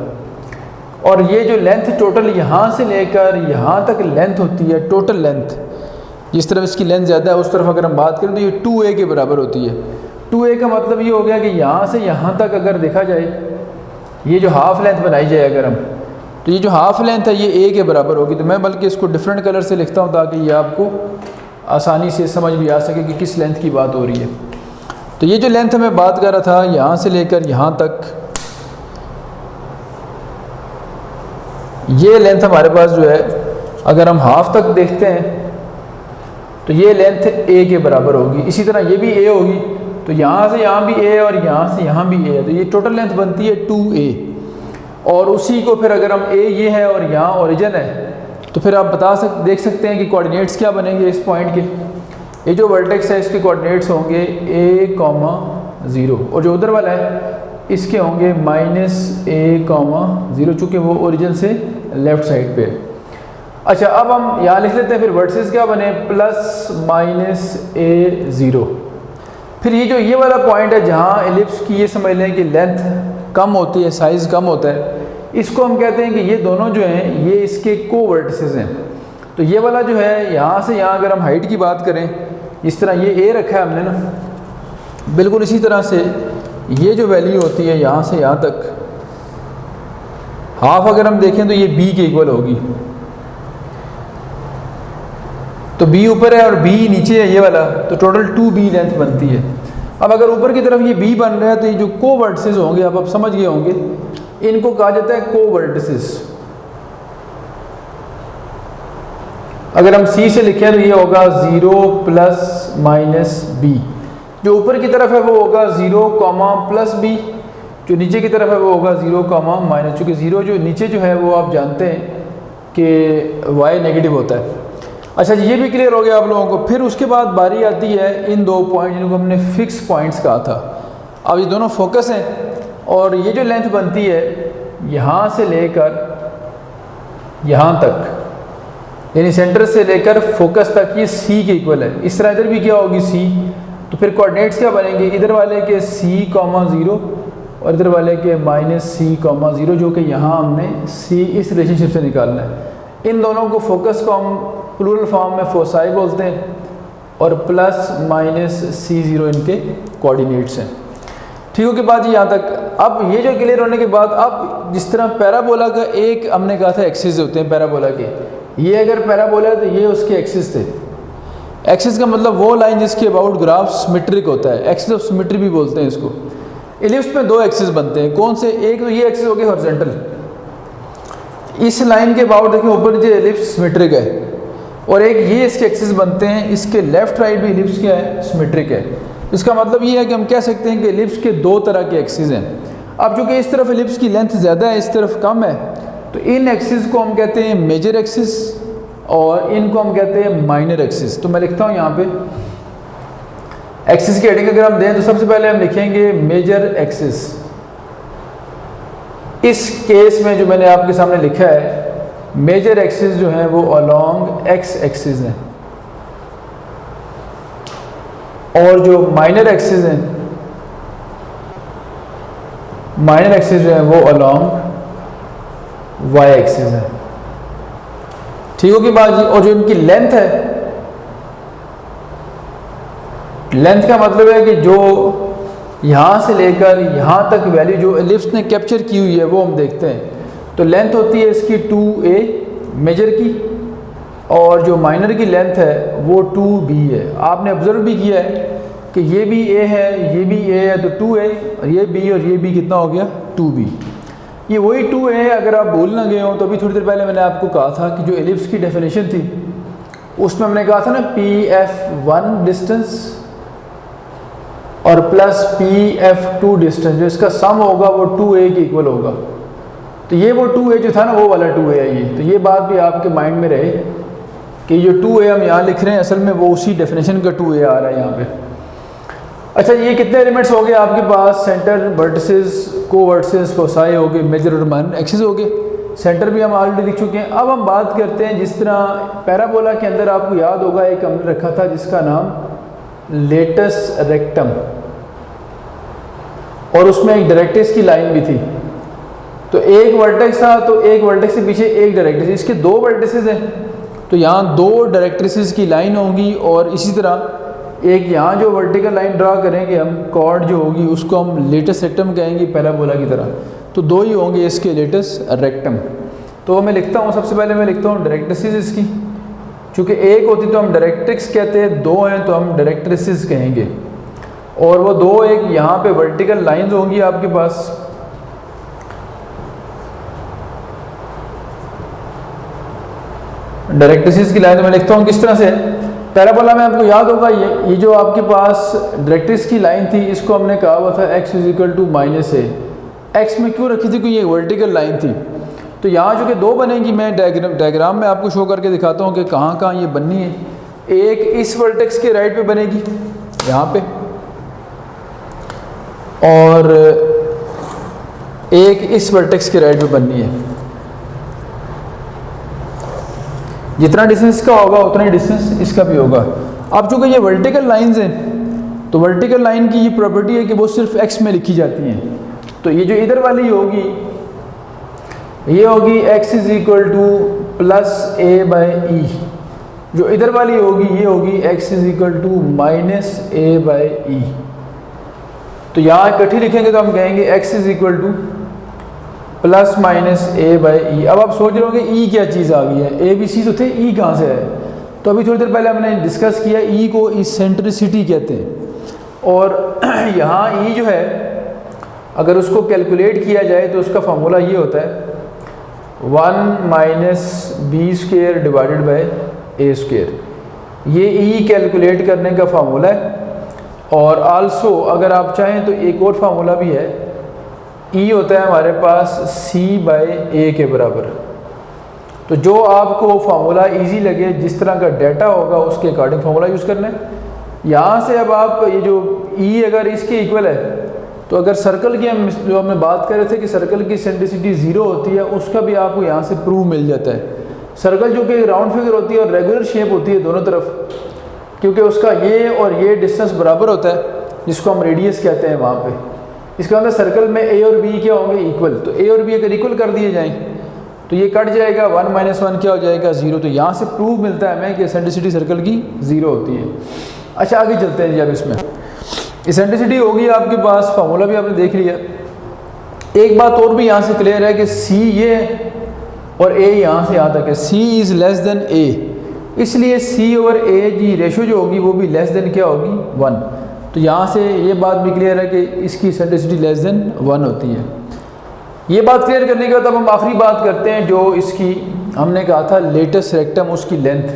A: और ये जो लेंथ टोटल यहाँ से लेकर यहाँ तक लेंथ होती है, टोटल लेंथ, जिस तरफ इसकी लेंथ ज़्यादा है उस तरफ अगर हम बात करें तो ये 2a के बराबर होती है। 2a का मतलब ये हो गया कि यहाँ से यहाँ तक अगर देखा जाए, ये जो हाफ लेंथ बनाई जाए अगर हम, तो ये जो हाफ लेंथ है ये a के बराबर होगी। तो मैं बल्कि इसको डिफरेंट कलर से लिखता हूँ ताकि ये आपको आसानी से समझ भी आ सके कि किस लेंथ की बात हो रही है। तो ये जो लेंथ मैं बात कर रहा था, यहाँ से लेकर यहाँ तक, ये लेंथ हमारे पास जो है, अगर हम हाफ तक देखते हैं तो ये लेंथ a के बराबर होगी। इसी तरह ये भी a होगी, तो यहाँ से यहाँ भी a और यहाँ से यहाँ भी a है, तो ये टोटल लेंथ बनती है 2a। और उसी को फिर अगर हम a ये है और यहाँ ओरिजिन है, तो फिर आप देख सकते हैं कि कोऑर्डिनेट्स क्या बनेंगे इस पॉइंट के। ये जो वर्टेक्स है इसके कोऑर्डिनेट्स होंगे a, 0, और जो उधर वाला है इसके होंगे -a, 0, चूँकि वो ओरिजिन से लेफ़्ट साइड पे है। अच्छा, अब हम यहाँ लिख लेते हैं फिर वर्टिसेस क्या बने, +- a, 0। फिर ये जो ये वाला पॉइंट है जहाँ एलिप्स की, ये समझ लें कि लेंथ कम होती है, साइज़ कम होता है, इसको हम कहते हैं कि ये दोनों जो हैं ये इसके को-वर्टिसेस हैं। तो ये वाला जो है, यहाँ से यहाँ अगर हम हाइट की बात करें, इस तरह ये a रखा है हमने ना, बिल्कुल इसी तरह से ये जो वैल्यू होती है यहाँ से यहाँ तक, हाफ अगर हम देखें तो ये b के इक्वल होगी। तो b ऊपर है और b नीचे है ये वाला, तो टोटल 2b लेंथ बनती है। अब अगर ऊपर की तरफ ये b बन रहा है तो ये जो को-वर्टिसेस होंगे, अब आप समझ गए होंगे, इनको कहा जाता है को-वर्टिसेस। अगर हम c से लिखें तो ये होगा 0 ± b। जो ऊपर की तरफ है वो होगा 0, +b, जो नीचे की तरफ है वो होगा 0, चूँकि 0 जो नीचे जो है वो आप जानते हैं कि y नेगेटिव होता है। अच्छा जी, ये भी क्लियर हो गया आप लोगों को। फिर उसके बाद बारी आती है इन 2 पॉइंट जिनको हमने फिक्स पॉइंट्स कहा था। अब ये दोनों फोकस हैं, और ये जो लेंथ बनती है यहाँ से लेकर यहाँ तक, यानी सेंटर से लेकर फोकस तक, ये c के इक्वल है। इस तरह इधर भी क्या होगी c, तो फिर कोऑर्डिनेट्स क्या बनेंगे, इधर वाले के c, 0 और इधर वाले के -c, 0, जो कि यहाँ हमने c इस रिलेशनशिप से निकालना है। इन दोनों को फोकस को हम प्लूरल फॉर्म में फोसाई बोलते हैं, और प्लस माइनस C0 इनके कोऑर्डिनेट्स हैं। ठीक हो के बाद यहाँ तक। अब ये जो क्लियर होने के बाद, अब जिस तरह पैराबोला का एक हमने कहा था एक्सिस होते हैं पैराबोला के, ये अगर पैराबोला है तो ये उसके एक्सिस थे। एक्सिस का मतलब वो लाइन जिसके अबाउट ग्राफ सिमेट्रिक होता है, एक्सिस ऑफ सिमेट्री भी बोलते हैं इसको। एलिप्स में दो एक्सिस बनते हैं, कौन से? एक तो ये एक्सिस हो गया हॉरिजॉन्टल, इस लाइन के अबाउट देखिए ऊपर जो एलिप्स सिमेट्रिक है, और एक ये इसके एक्सिस बनते हैं, इसके लेफ्ट राइट भी एलिप्स क्या है? सिमेट्रिक है। इसका मतलब ये है कि हम कह सकते हैं कि एलिप्स के दो तरह के एक्सिस हैं। अब चूँकि इस तरफ एलिप्स की लेंथ ज़्यादा है, इस तरफ कम है, तो इन एक्सिस को हम कहते हैं मेजर एक्सिस और इनको हम कहते हैं माइनर एक्सिस। तो मैं लिखता हूँ यहाँ पे एक्सिस की हेडिंग अगर हम दें तो सबसे पहले हम लिखेंगे मेजर एक्सिस। इस केस में जो मैंने आपके सामने लिखा है, मेजर एक्सिस जो है वो अलोंग एक्स एक्सिस है, और जो माइनर एक्सिस है, माइनर एक्सिस जो है वो अलोंग वाई एक्सिस है। ठीक हो की बात जी। और जो इनकी लेंथ है, लेंथ का मतलब है कि जो यहाँ से लेकर यहाँ तक वैल्यू जो एलिप्स ने कैप्चर की हुई है वो हम देखते हैं। तो लेंथ होती है इसकी 2a मेजर की, और जो माइनर की लेंथ है वो 2b है। आपने ऑब्जर्व भी किया है कि ये भी a है, ये भी a है, तो 2a, और ये b कितना हो गया? 2b। ये वही 2a है। अगर आप भूल ना गए हो तो अभी थोड़ी देर पहले मैंने आपको कहा था कि जो एलिप्स की डेफिनेशन थी उसमें हमने कहा था ना pf1 डिस्टेंस और प्लस pf2 डिस्टेंस, जो इसका सम होगा वो 2a के इक्वल होगा। तो ये वो 2a जो था ना वो वाला 2a है ये। तो ये बात भी आपके माइंड में रहे कि जो 2a हम यहाँ लिख रहे हैं असल में वो उसी डेफिनेशन का 2a आ रहा है यहाँ पे। अच्छा, ये कितने एलिमेंट्स हो गए आपके पास? सेंटर, वर्टिसेस, कोवर्टिसेस, फोसाई हो गए, मेजर और माइनर एक्सिस हो गए। सेंटर भी हम ऑलरेडी लिख चुके हैं। अब हम बात करते हैं, जिस तरह पैराबोला के अंदर आपको याद होगा एक हमने रखा था जिसका नाम लेटस रेक्टम, और उसमें एक डायरेक्ट्रिक्स की लाइन भी थी। तो एक वर्टेक्स था, तो एक वर्टेक्स के पीछे एक डायरेक्ट्रिक्स, इसके दो वर्टिसेस हैं तो यहाँ दो डायरेक्ट्रिसेस की लाइन होगी, और इसी तरह एक यहाँ जो वर्टिकल लाइन ड्रा करेंगे हम, कॉर्ड जो होगी उसको हम लेटस रेक्टम कहेंगे पैराबोला की तरह। तो दो ही होंगे इसके लेटस रेक्टम। तो मैं लिखता हूँ, सबसे पहले मैं लिखता हूँ डायरेक्ट्रिसेस इसकी, चूँकि एक होती तो हम डायरेक्ट्रिक्स कहते हैं, दो हैं तो हम डायरेक्ट्रिसेस कहेंगे। और वो दो, एक यहाँ पे वर्टिकल लाइंस होंगी आपके पास, डायरेक्ट्रिसेस की लाइन मैं लिखता हूँ किस तरह से। पैराबोला में आपको याद होगा ये जो आपके पास डायरेक्ट्रिक्स की लाइन थी, इसको हमने कहा हुआ था x = -a। x में क्यों रखी थी? क्योंकि ये वर्टिकल लाइन थी। तो यहाँ जो कि दो बनेंगी, मैं डायग्राम में आपको शो करके दिखाता हूँ कि कहाँ कहाँ ये बननी है। एक इस वर्टेक्स के राइट पे बनेगी यहाँ पे, और एक इस वर्टेक्स के राइट पे बननी है। जितना डिस्टेंस का होगा उतना ही डिस्टेंस इसका भी होगा। अब चूँकि ये वर्टिकल लाइंस हैं तो वर्टिकल लाइन की ये प्रॉपर्टी है कि वो सिर्फ x में लिखी जाती हैं। तो ये जो इधर वाली होगी ये होगी x = +a/e, जो इधर वाली होगी ये होगी x = -a/e। तो यहाँ इकट्ठी लिखेंगे तो हम कहेंगे x = ±a/e। अब आप सोच रहे होंगे e क्या चीज़ आ गई है? ABC तो थे, e कहाँ से है? तो अभी थोड़ी देर पहले हमने डिस्कस किया, e को इसेंट्रिसिटी कहते हैं। और यहाँ e जो है अगर उसको कैलकुलेट किया जाए तो उसका फार्मूला ये होता है 1 - b² / a²। ये e कैलकुलेट करने का फार्मूला है। और आल्सो अगर आप चाहें तो एक और फार्मूला भी है, e होता है हमारे पास c/a के बराबर। तो जो आपको फार्मूला इजी लगे, जिस तरह का डाटा होगा उसके अकॉर्डिंग फार्मूला यूज़ करना है। यहाँ से अब आप ये जो e अगर इसके इक्वल है, तो अगर सर्कल की हम जो हमने बात कर रहे थे कि सर्कल की सेंट्रिसिटी 0 होती है, उसका भी आपको यहाँ से प्रूफ मिल जाता है। सर्कल जो कि राउंड फिगर होती है और रेगुलर शेप होती है दोनों तरफ, क्योंकि उसका ये और ये डिस्टेंस बराबर होता है, जिसको हम रेडियस कहते हैं वहाँ पे। इसका मतलब सर्कल में a और b क्या होंगे? इक्वल। तो a और b अगर इक्वल कर दिए जाएँ तो ये कट जाएगा, 1 - 1 क्या हो जाएगा 0। तो यहाँ से प्रूफ मिलता है हमें कि एसेंट्रिसिटी सर्कल की 0 होती है। अच्छा आगे चलते हैं जी। अब इसमें एसेंट्रिसिटी होगी आपके पास, फार्मूला भी आपने देख लिया। एक बात और भी यहाँ से क्लियर है कि सी ये और ए यहाँ से यहाँ तक है, सी इज़ लेस देन ए, इसलिए सी और ए की रेशो जो होगी वो भी लेस देन क्या होगी 1। तो यहाँ से ये बात भी क्लियर है कि इसकी एसेंट्रिसिटी लेस देन 1 होती है। ये बात क्लियर करने के बाद अब हम आखिरी बात करते हैं जो इसकी हमने कहा था लेटस रेक्टम, उसकी लेंथ।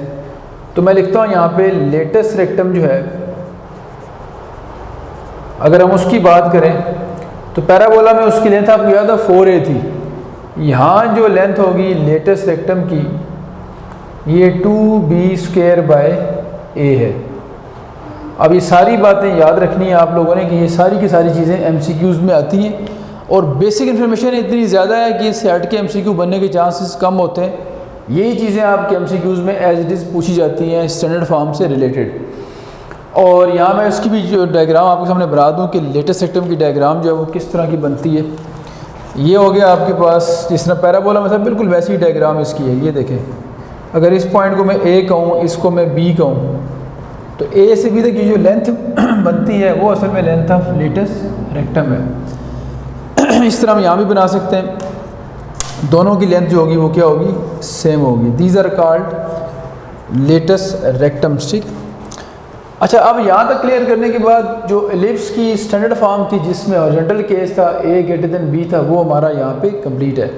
A: तो मैं लिखता हूँ यहाँ पे लेटस रेक्टम जो है, अगर हम उसकी बात करें तो पैराबोला में उसकी लेंथ आपको याद है 4a थी। यहाँ जो लेंथ होगी लेटस रेक्टम की ये 2b² है। अब ये सारी बातें याद रखनी है आप लोगों ने कि ये सारी की सारी चीज़ें MCQs में आती हैं और बेसिक इन्फॉर्मेशन इतनी ज़्यादा है कि इससे हट के MCQ बनने के चांसेस कम होते हैं। यही चीज़ें आपके MCQs में एज इट इज़ पूछी जाती हैं स्टैंडर्ड फॉर्म से रिलेटेड। और यहाँ मैं उसकी भी जो डायग्राम आपके सामने बना दूँ कि लेटेस्ट रेक्टम की डायग्राम जो है वो किस तरह की बनती है। ये हो गया आपके पास जिस तरह पैराबोला में था, बिल्कुल वैसी डायग्राम इसकी है। ये देखें, अगर इस पॉइंट को मैं A कहूँ, इसको मैं B कहूँ, तो A से B तक की जो लेंथ बनती है वो असल में लेंथ ऑफ लेटेस्ट रेक्टम है। इस तरह हम यहाँ भी बना सकते हैं, दोनों की लेंथ जो होगी वो क्या होगी, सेम होगी। These are called latus rectums. ठीक। अच्छा, अब यहाँ तक क्लियर करने के बाद जो एलिप्स की स्टैंडर्ड फॉर्म थी जिसमें हॉरिजॉन्टल केस था A B था, वो हमारा यहाँ पे कंप्लीट है।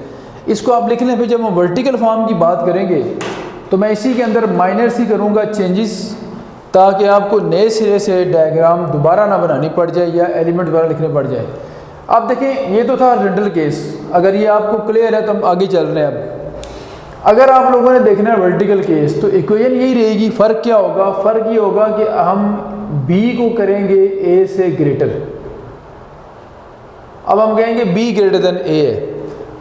A: इसको आप लिख लें। फिर जब हम वर्टिकल फॉर्म की बात करेंगे तो मैं इसी के अंदर माइनर सी करूँगा चेंजेस, ताकि आपको नए सिरे से डायग्राम दोबारा ना बनानी पड़ जाए या एलिमेंट दोबारा लिखने पड़ जाए। अब देखें, ये तो था हॉरिजॉन्टल केस। अगर ये आपको क्लियर है तो हम आगे चल रहे हैं। अब अगर आप लोगों ने देखना है वर्टिकल केस तो इक्वेशन यही रहेगी। फ़र्क क्या होगा, फ़र्क ये होगा कि हम B को करेंगे A से ग्रेटर। अब हम कहेंगे B > A है,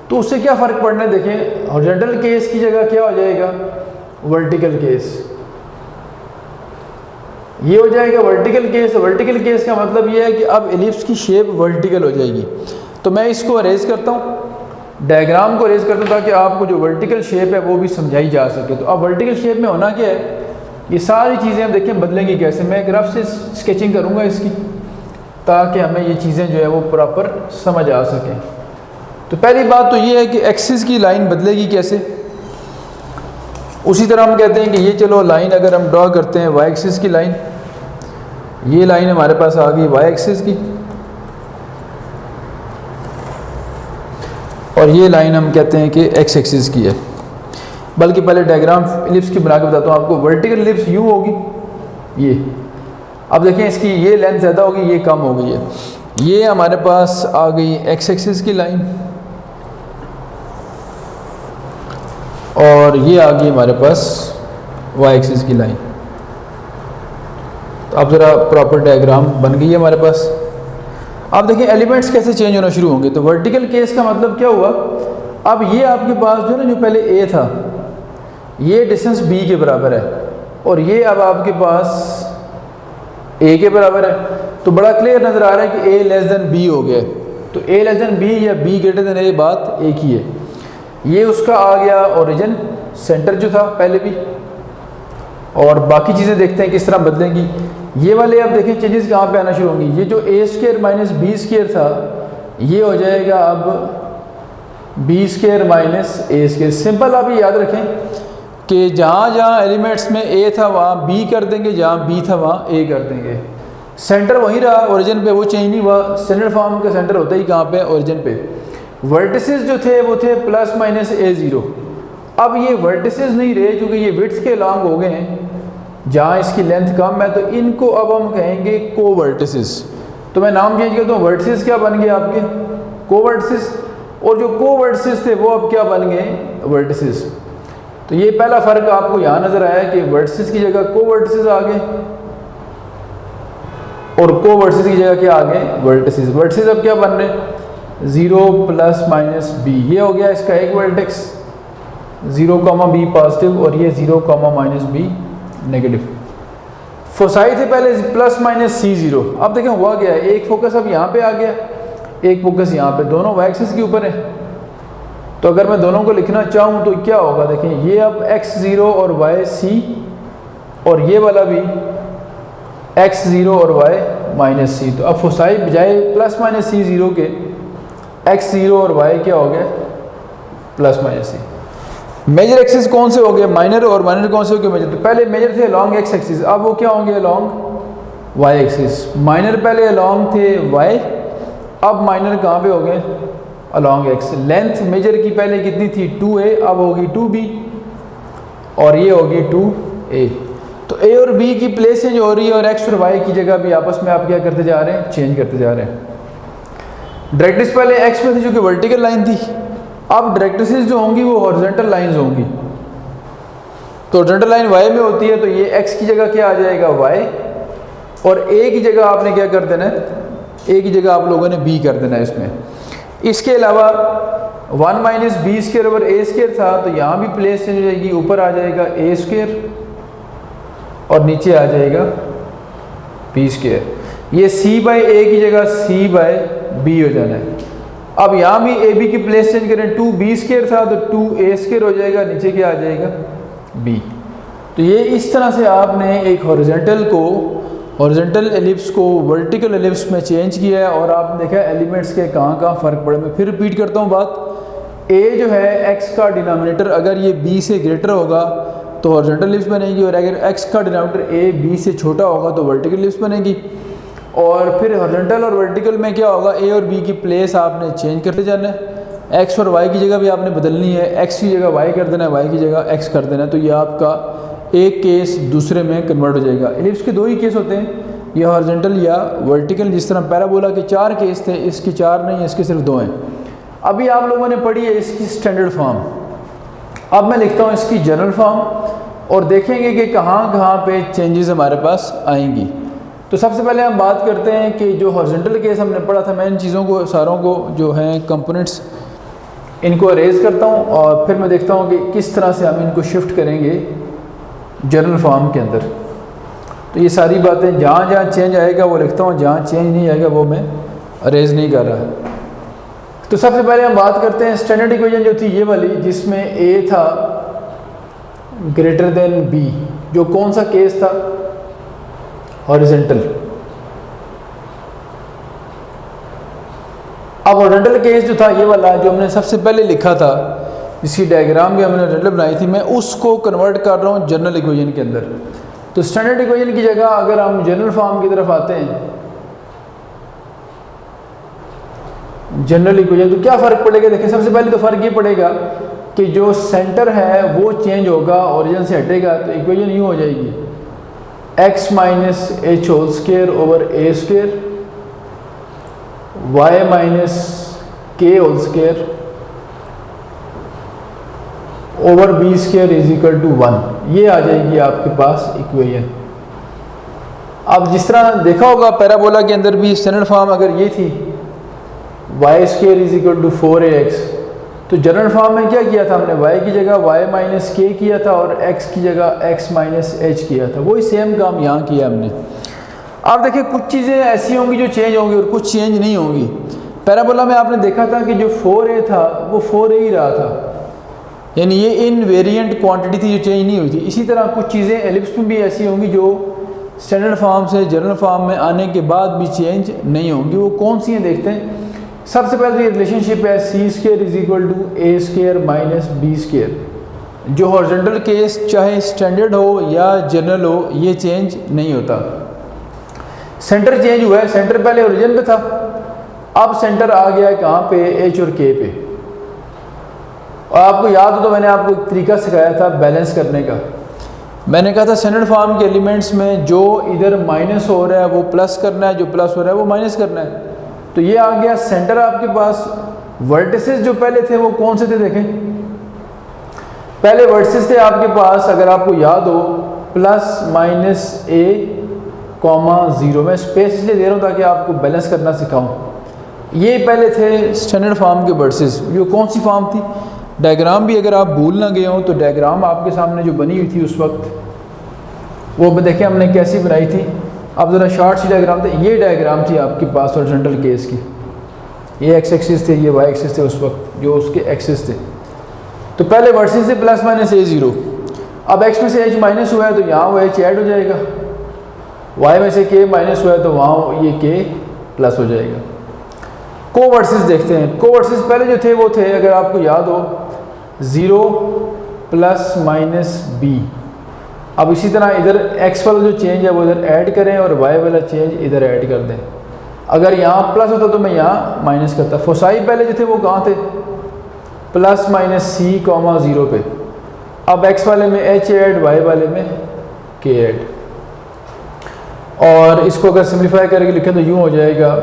A: तो उससे क्या फ़र्क पड़ना है। देखें, हॉरिजॉन्टल केस की जगह क्या हो जाएगा, वर्टिकल केस। ये हो जाएगा वर्टिकल केस। वर्टिकल केस का मतलब ये है कि अब एलिप्स की शेप वर्टिकल हो जाएगी। तो मैं इसको अरेज करता हूँ, डायग्राम को अरेज करता हूँ, ताकि आपको जो वर्टिकल शेप है वो भी समझाई जा सके। तो अब वर्टिकल शेप में होना क्या है, ये सारी चीज़ें अब देखें बदलेंगी कैसे। मैं एक रफ से स्केचिंग करूँगा इसकी, ताकि हमें ये चीज़ें जो है वो प्रॉपर समझ आ सकें। तो पहली बात तो ये है कि एक्सिस की लाइन बदलेगी कैसे। उसी तरह हम कहते हैं कि ये चलो लाइन अगर हम ड्रॉ करते हैं वाई एक्सिस की लाइन, ये लाइन हमारे पास आ गई वाई एक्सिस की, और ये लाइन हम कहते हैं कि एक्स एक्सिस की है। बल्कि पहले डायग्राम एलिप्स की बना के बताता हूँ आपको। वर्टिकल एलिप्स यूँ होगी ये। अब देखें, इसकी ये लेंथ ज़्यादा होगी, ये कम हो गई है। ये हमारे पास आ गई एक्स एक्सिस की लाइन, और ये आ गई हमारे पास वाई एक्सिस की लाइन। तो अब ज़रा प्रॉपर डायग्राम बन गई है हमारे पास। अब देखिए एलिमेंट्स कैसे चेंज होना शुरू होंगे। तो वर्टिकल केस का मतलब क्या हुआ, अब ये आपके पास जो है ना, जो पहले A था, ये डिस्टेंस B के बराबर है, और ये अब आपके पास A के बराबर है। तो बड़ा क्लियर नज़र आ रहा है कि A < B हो गया। तो A < B या B > A बात एक ही है। ये उसका आ गया ओरिजिन, सेंटर जो था पहले भी, और बाकी चीज़ें देखते हैं किस तरह बदलेंगी। ये वाले अब देखें चेंजेस कहाँ पे आना शुरू होंगी। ये जो A² - B² था, ये हो जाएगा अब B² - A²। सिंपल आप ये याद रखें कि जहाँ जहाँ एलिमेंट्स में A था वहाँ B कर देंगे, जहाँ B था वहाँ A कर देंगे। सेंटर वही रहा, ओरिजिन पे वो चेंज नहीं हुआ। स्टैंडर्ड फॉर्म का सेंटर होता ही कहाँ पे, ओरिजिन पे। वर्टिसेस जो थे वो थे ± A0। अब ये वर्टिसेस नहीं रहे क्योंकि ये विड्थ के लॉन्ग हो गए हैं, जहाँ इसकी लेंथ कम है, तो इनको अब हम कहेंगे कोवर्टिसेस। तो मैं नाम चेंज करता हूँ, वर्टिसेस क्या बन गए आपके, कोवर्टिसेस, और जो कोवर्टिसेस थे वो अब क्या बन गए, वर्टिसेस। तो ये पहला फ़र्क आपको यहाँ नज़र आया कि वर्टिसेस की जगह कोवर्टिसेस आ गए, और कोवर्टिसेस की जगह क्या आ गए, वर्टिसेस। वर्टिसेस अब क्या बन रहे हैं, 0 ± B। ये हो गया इसका एक वर्टेक्स, 0, B पॉजिटिव, और ये 0, -B नेगेटिव। फोसाई थे पहले ±C0। अब देखें हुआ गया है, एक फोकस अब यहाँ पे आ गया, एक फोकस यहाँ पे, दोनों वाई एक्सिस के ऊपर है। तो अगर मैं दोनों को लिखना चाहूँ तो क्या होगा, देखें ये अब x0 और y c और ये वाला भी x0 और y - c। तो अब फोसाई बजाय प्लस माइनस सी ज़ीरो के x0 और y क्या हो गया प्लस माइनस सी। मेजर एक्सिस कौन से हो गए माइनर, और माइनर कौन से हो गए मेजर। तो पहले मेजर थे अलॉन्ग x एक्सिस, अब वो क्या होंगे अलॉन्ग y एक्सिस। माइनर पहले अलॉन्ग थे y, अब माइनर कहाँ पे हो गए अलॉन्ग x। लेंथ मेजर की पहले कितनी थी 2a, अब होगी 2b और ये होगी 2a। तो a और b की प्लेस चेंज हो रही है और x और y की जगह भी आपस में आप क्या करते जा रहे हैं चेंज करते जा रहे हैं। डायरेक्ट्रिक्स पहले x में थी जो कि वर्टिकल लाइन थी, अब डायरेक्ट्रिसेस जो होंगी वो हॉरिजॉन्टल लाइंस होंगी। तो हॉरिजॉन्टल लाइन y में होती है तो ये x की जगह क्या आ जाएगा y, और a की जगह आपने क्या कर देना है, a की जगह आप लोगों ने b कर देना है इसमें। इसके अलावा 1 minus B square over A square था, तो यहाँ भी प्लेस चेंज हो जाएगी, ऊपर आ जाएगा ए स्क्र और नीचे आ जाएगा बी स्क्र। ये c बाई ए की जगह c बाई बी हो जाना है। अब यहाँ भी ए बी की प्लेस चेंज करें, 2b स्क्र था तो 2a स्क्र हो जाएगा, नीचे क्या आ जाएगा b। तो ये इस तरह से आपने एक हॉरिजॉन्टल एलिप्स को वर्टिकल एलिप्स में चेंज किया है और आपने देखा एलिमेंट्स के कहाँ कहाँ फ़र्क पड़े। मैं फिर रिपीट करता हूँ बात, a जो है x का डिनोमिनेटर अगर ये b से ग्रेटर होगा तो हॉरिजॉन्टल एलिप्स बनेगी, और अगर x का डिनोमिनेटर a b से छोटा होगा तो वर्टिकल एलिप्स बनेगी। और फिर हॉरिजॉन्टल और वर्टिकल में क्या होगा, a और b की प्लेस आपने चेंज करते जाना है, x और y की जगह भी आपने बदलनी है, x की जगह y कर देना है, y की जगह x कर देना है। तो ये आपका एक केस दूसरे में कन्वर्ट हो जाएगा। एलिप्स के दो ही केस होते हैं, या हॉरिजॉन्टल या वर्टिकल। जिस तरह पैराबोला के 4 केस थे, इसके 4 नहीं, इसके सिर्फ 2 हैं। अभी आप लोगों ने पढ़ी है इसकी स्टैंडर्ड फॉर्म, अब मैं लिखता हूँ इसकी जनरल फॉर्म और देखेंगे कि कहाँ कहाँ पे चेंजेस हमारे पास आएंगी। तो सबसे पहले हम बात करते हैं कि जो हॉरिजॉन्टल केस हमने पढ़ा था, मैं इन चीज़ों को सारों को जो हैं कंपोनेंट्स इनको अरेज करता हूँ और फिर मैं देखता हूँ कि किस तरह से हम इनको शिफ्ट करेंगे जनरल फॉर्म के अंदर। तो ये सारी बातें जहाँ जहाँ चेंज आएगा वो लिखता हूँ, जहाँ चेंज नहीं आएगा वो मैं अरेज नहीं कर रहा। तो सबसे पहले हम बात करते हैं स्टैंडर्ड इक्वेशन जो थी ये वाली, जिसमें a था ग्रेटर देन b, जो कौन सा केस था हॉरिजॉन्टल। अब हॉरिजॉन्टल केस जो था ये वाला जो हमने सबसे पहले लिखा था, इसकी डायग्राम भी हमने हॉरिजॉन्टल बनाई थी, मैं उसको कन्वर्ट कर रहा हूँ जनरल इक्वेशन के अंदर। तो स्टैंडर्ड इक्वेशन की जगह अगर हम जनरल फॉर्म की तरफ आते हैं, जनरल इक्वेशन, तो क्या फ़र्क पड़ेगा। देखिए सबसे पहले तो फ़र्क ये पड़ेगा कि जो सेंटर है वो चेंज होगा, ओरिजिन से हटेगा, तो इक्वेशन यूँ हो जाएगी x minus H whole square over A square, y minus K whole square over B square is equal to 1। ये आ जाएगी आपके पास इक्वेशन। अब जिस तरह देखा होगा पैराबोला के अंदर भी स्टैंडर्ड फॉर्म अगर ये थी y square is equal to 4ax, तो जनरल फॉर्म में क्या किया था हमने, y की जगह y माइनस के किया था और x की जगह x माइनस एच किया था। वही सेम काम यहाँ किया हमने। अब देखिए कुछ चीज़ें ऐसी होंगी जो चेंज होंगी और कुछ चेंज नहीं होंगी। पैराबोला में आपने देखा था कि जो 4a था वो 4a ही रहा था, यानी ये इनवेरिएंट क्वांटिटी थी जो चेंज नहीं हुई थी। इसी तरह कुछ चीज़ें एलिप्स में भी ऐसी होंगी जो स्टैंडर्ड फॉर्म से जनरल फॉर्म में आने के बाद भी चेंज नहीं होंगी। वो कौन सी हैं देखते हैं। सबसे पहले ये रिलेशनशिप है C square is equal to A square minus B square. जो हॉरिजॉन्टल केस चाहे स्टैंडर्ड हो या जनरल हो, ये चेंज नहीं होता। सेंटर चेंज हुआ है, सेंटर पहले ओरिजिन पे था, अब सेंटर आ गया है कहाँ पे, एच और के पे। और आपको याद हो तो मैंने आपको एक तरीका सिखाया था बैलेंस करने का। मैंने कहा था स्टैंडर्ड फॉर्म के एलिमेंट्स में जो इधर माइनस हो रहा है वो प्लस करना है, जो प्लस हो रहा है वो माइनस करना है। तो ये आ गया सेंटर आपके पास। वर्टिसेस जो पहले थे वो कौन से थे देखें, पहले वर्टिसेस थे आपके पास अगर आपको याद हो प्लस माइनस a कॉमा 0। मैं स्पेस इसलिए दे रहा हूँ ताकि आपको बैलेंस करना सिखाऊं। ये पहले थे स्टैंडर्ड फॉर्म के वर्टिसेस। ये कौन सी फॉर्म थी, डायग्राम भी अगर आप भूल ना गए हो तो डायग्राम आपके सामने जो बनी हुई थी उस वक्त वो देखें हमने कैसी बनाई थी। अब ज़रा शॉर्ट सी डायग्राम थे, ये डायग्राम थी आपके पास हॉरिजॉन्टल केस की। ये एक्स एक्सिस थे, ये वाई एक्सिस थे उस वक्त जो उसके एक्सिस थे। तो पहले वर्सेस से प्लस माइनस ए ज़ीरो, अब x में से h माइनस हुआ है तो यहाँ वो h ऐड हो जाएगा, y में से k माइनस हुआ है तो वहाँ ये k प्लस हो जाएगा। को वर्सेस देखते हैं। को वर्सेस पहले जो थे वो थे, अगर आपको याद हो, 0 प्लस माइनस b। अब इसी तरह इधर x वाला जो चेंज है वो इधर ऐड करें और y वाला चेंज इधर ऐड कर दें। अगर यहाँ प्लस होता तो मैं यहाँ माइनस करता। फोसाई पहले जो थे वो कहाँ थे, प्लस माइनस c कॉमा 0 पे। अब x वाले में h ऐड, y वाले में k ऐड। और इसको अगर सिंप्लीफाई करके लिखें तो यूँ हो जाएगा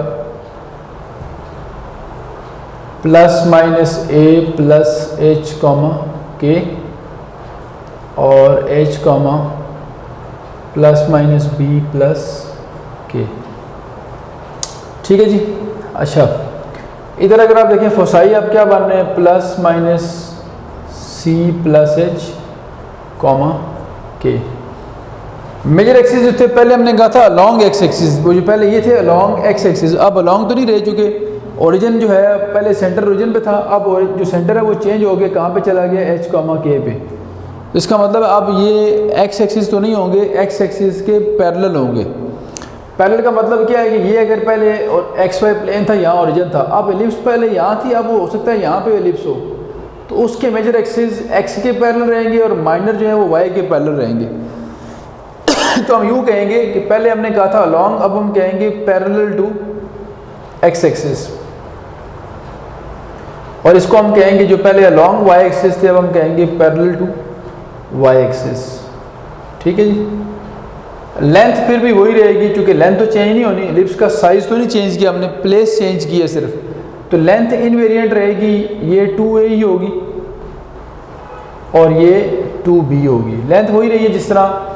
A: plus minus a plus h comma k और h comma plus minus b plus k। ठीक है जी। अच्छा, इधर अगर आप देखें फोसाई आप क्या बन रहे हैं, plus minus c plus h comma k। Major axis जो थे पहले हमने कहा था अलॉन्ग एक्स एक्सिस, वो जो पहले ये थे अलॉन्ग एक्स एक्सिस, अब अलॉन्ग तो नहीं रह चुके। ओरिजिन जो है पहले सेंटर ओरिजिन पे था, अब जो सेंटर है वो चेंज हो गया, कहाँ पे चला गया, h कॉमा k पे। तो इसका मतलब अब ये एक्स एक्सिस तो नहीं होंगे, एक्स एक्सिस के पैरेलल होंगे। पैरेलल का मतलब क्या है कि ये अगर पहले एक्स वाई प्लेन था, यहाँ ओरिजिन था, अब एलिप्स पहले यहाँ थी, अब वो हो सकता है यहाँ पे एलिप्स हो, तो उसके मेजर एक्सिस एक्स के पैरेलल रहेंगे और माइनर जो है वो वाई के पैरेलल रहेंगे। तो हम यूँ कहेंगे कि पहले हमने कहा था लॉन्ग, अब हम कहेंगे पैरेलल टू एक्स एक्सिस, और इसको हम कहेंगे जो पहले लॉन्ग वाई एक्सिस थे अब हम कहेंगे पैरेलल टू वाई एक्सिस। ठीक है जी। लेंथ फिर भी वही रहेगी, क्योंकि लेंथ तो चेंज नहीं होनी, एलिप्स का साइज तो नहीं चेंज किया हमने, प्लेस चेंज की है सिर्फ, तो लेंथ इनवेरिएंट रहेगी, ये 2a ही होगी और ये 2b होगी। लेंथ वही रही है जिस तरह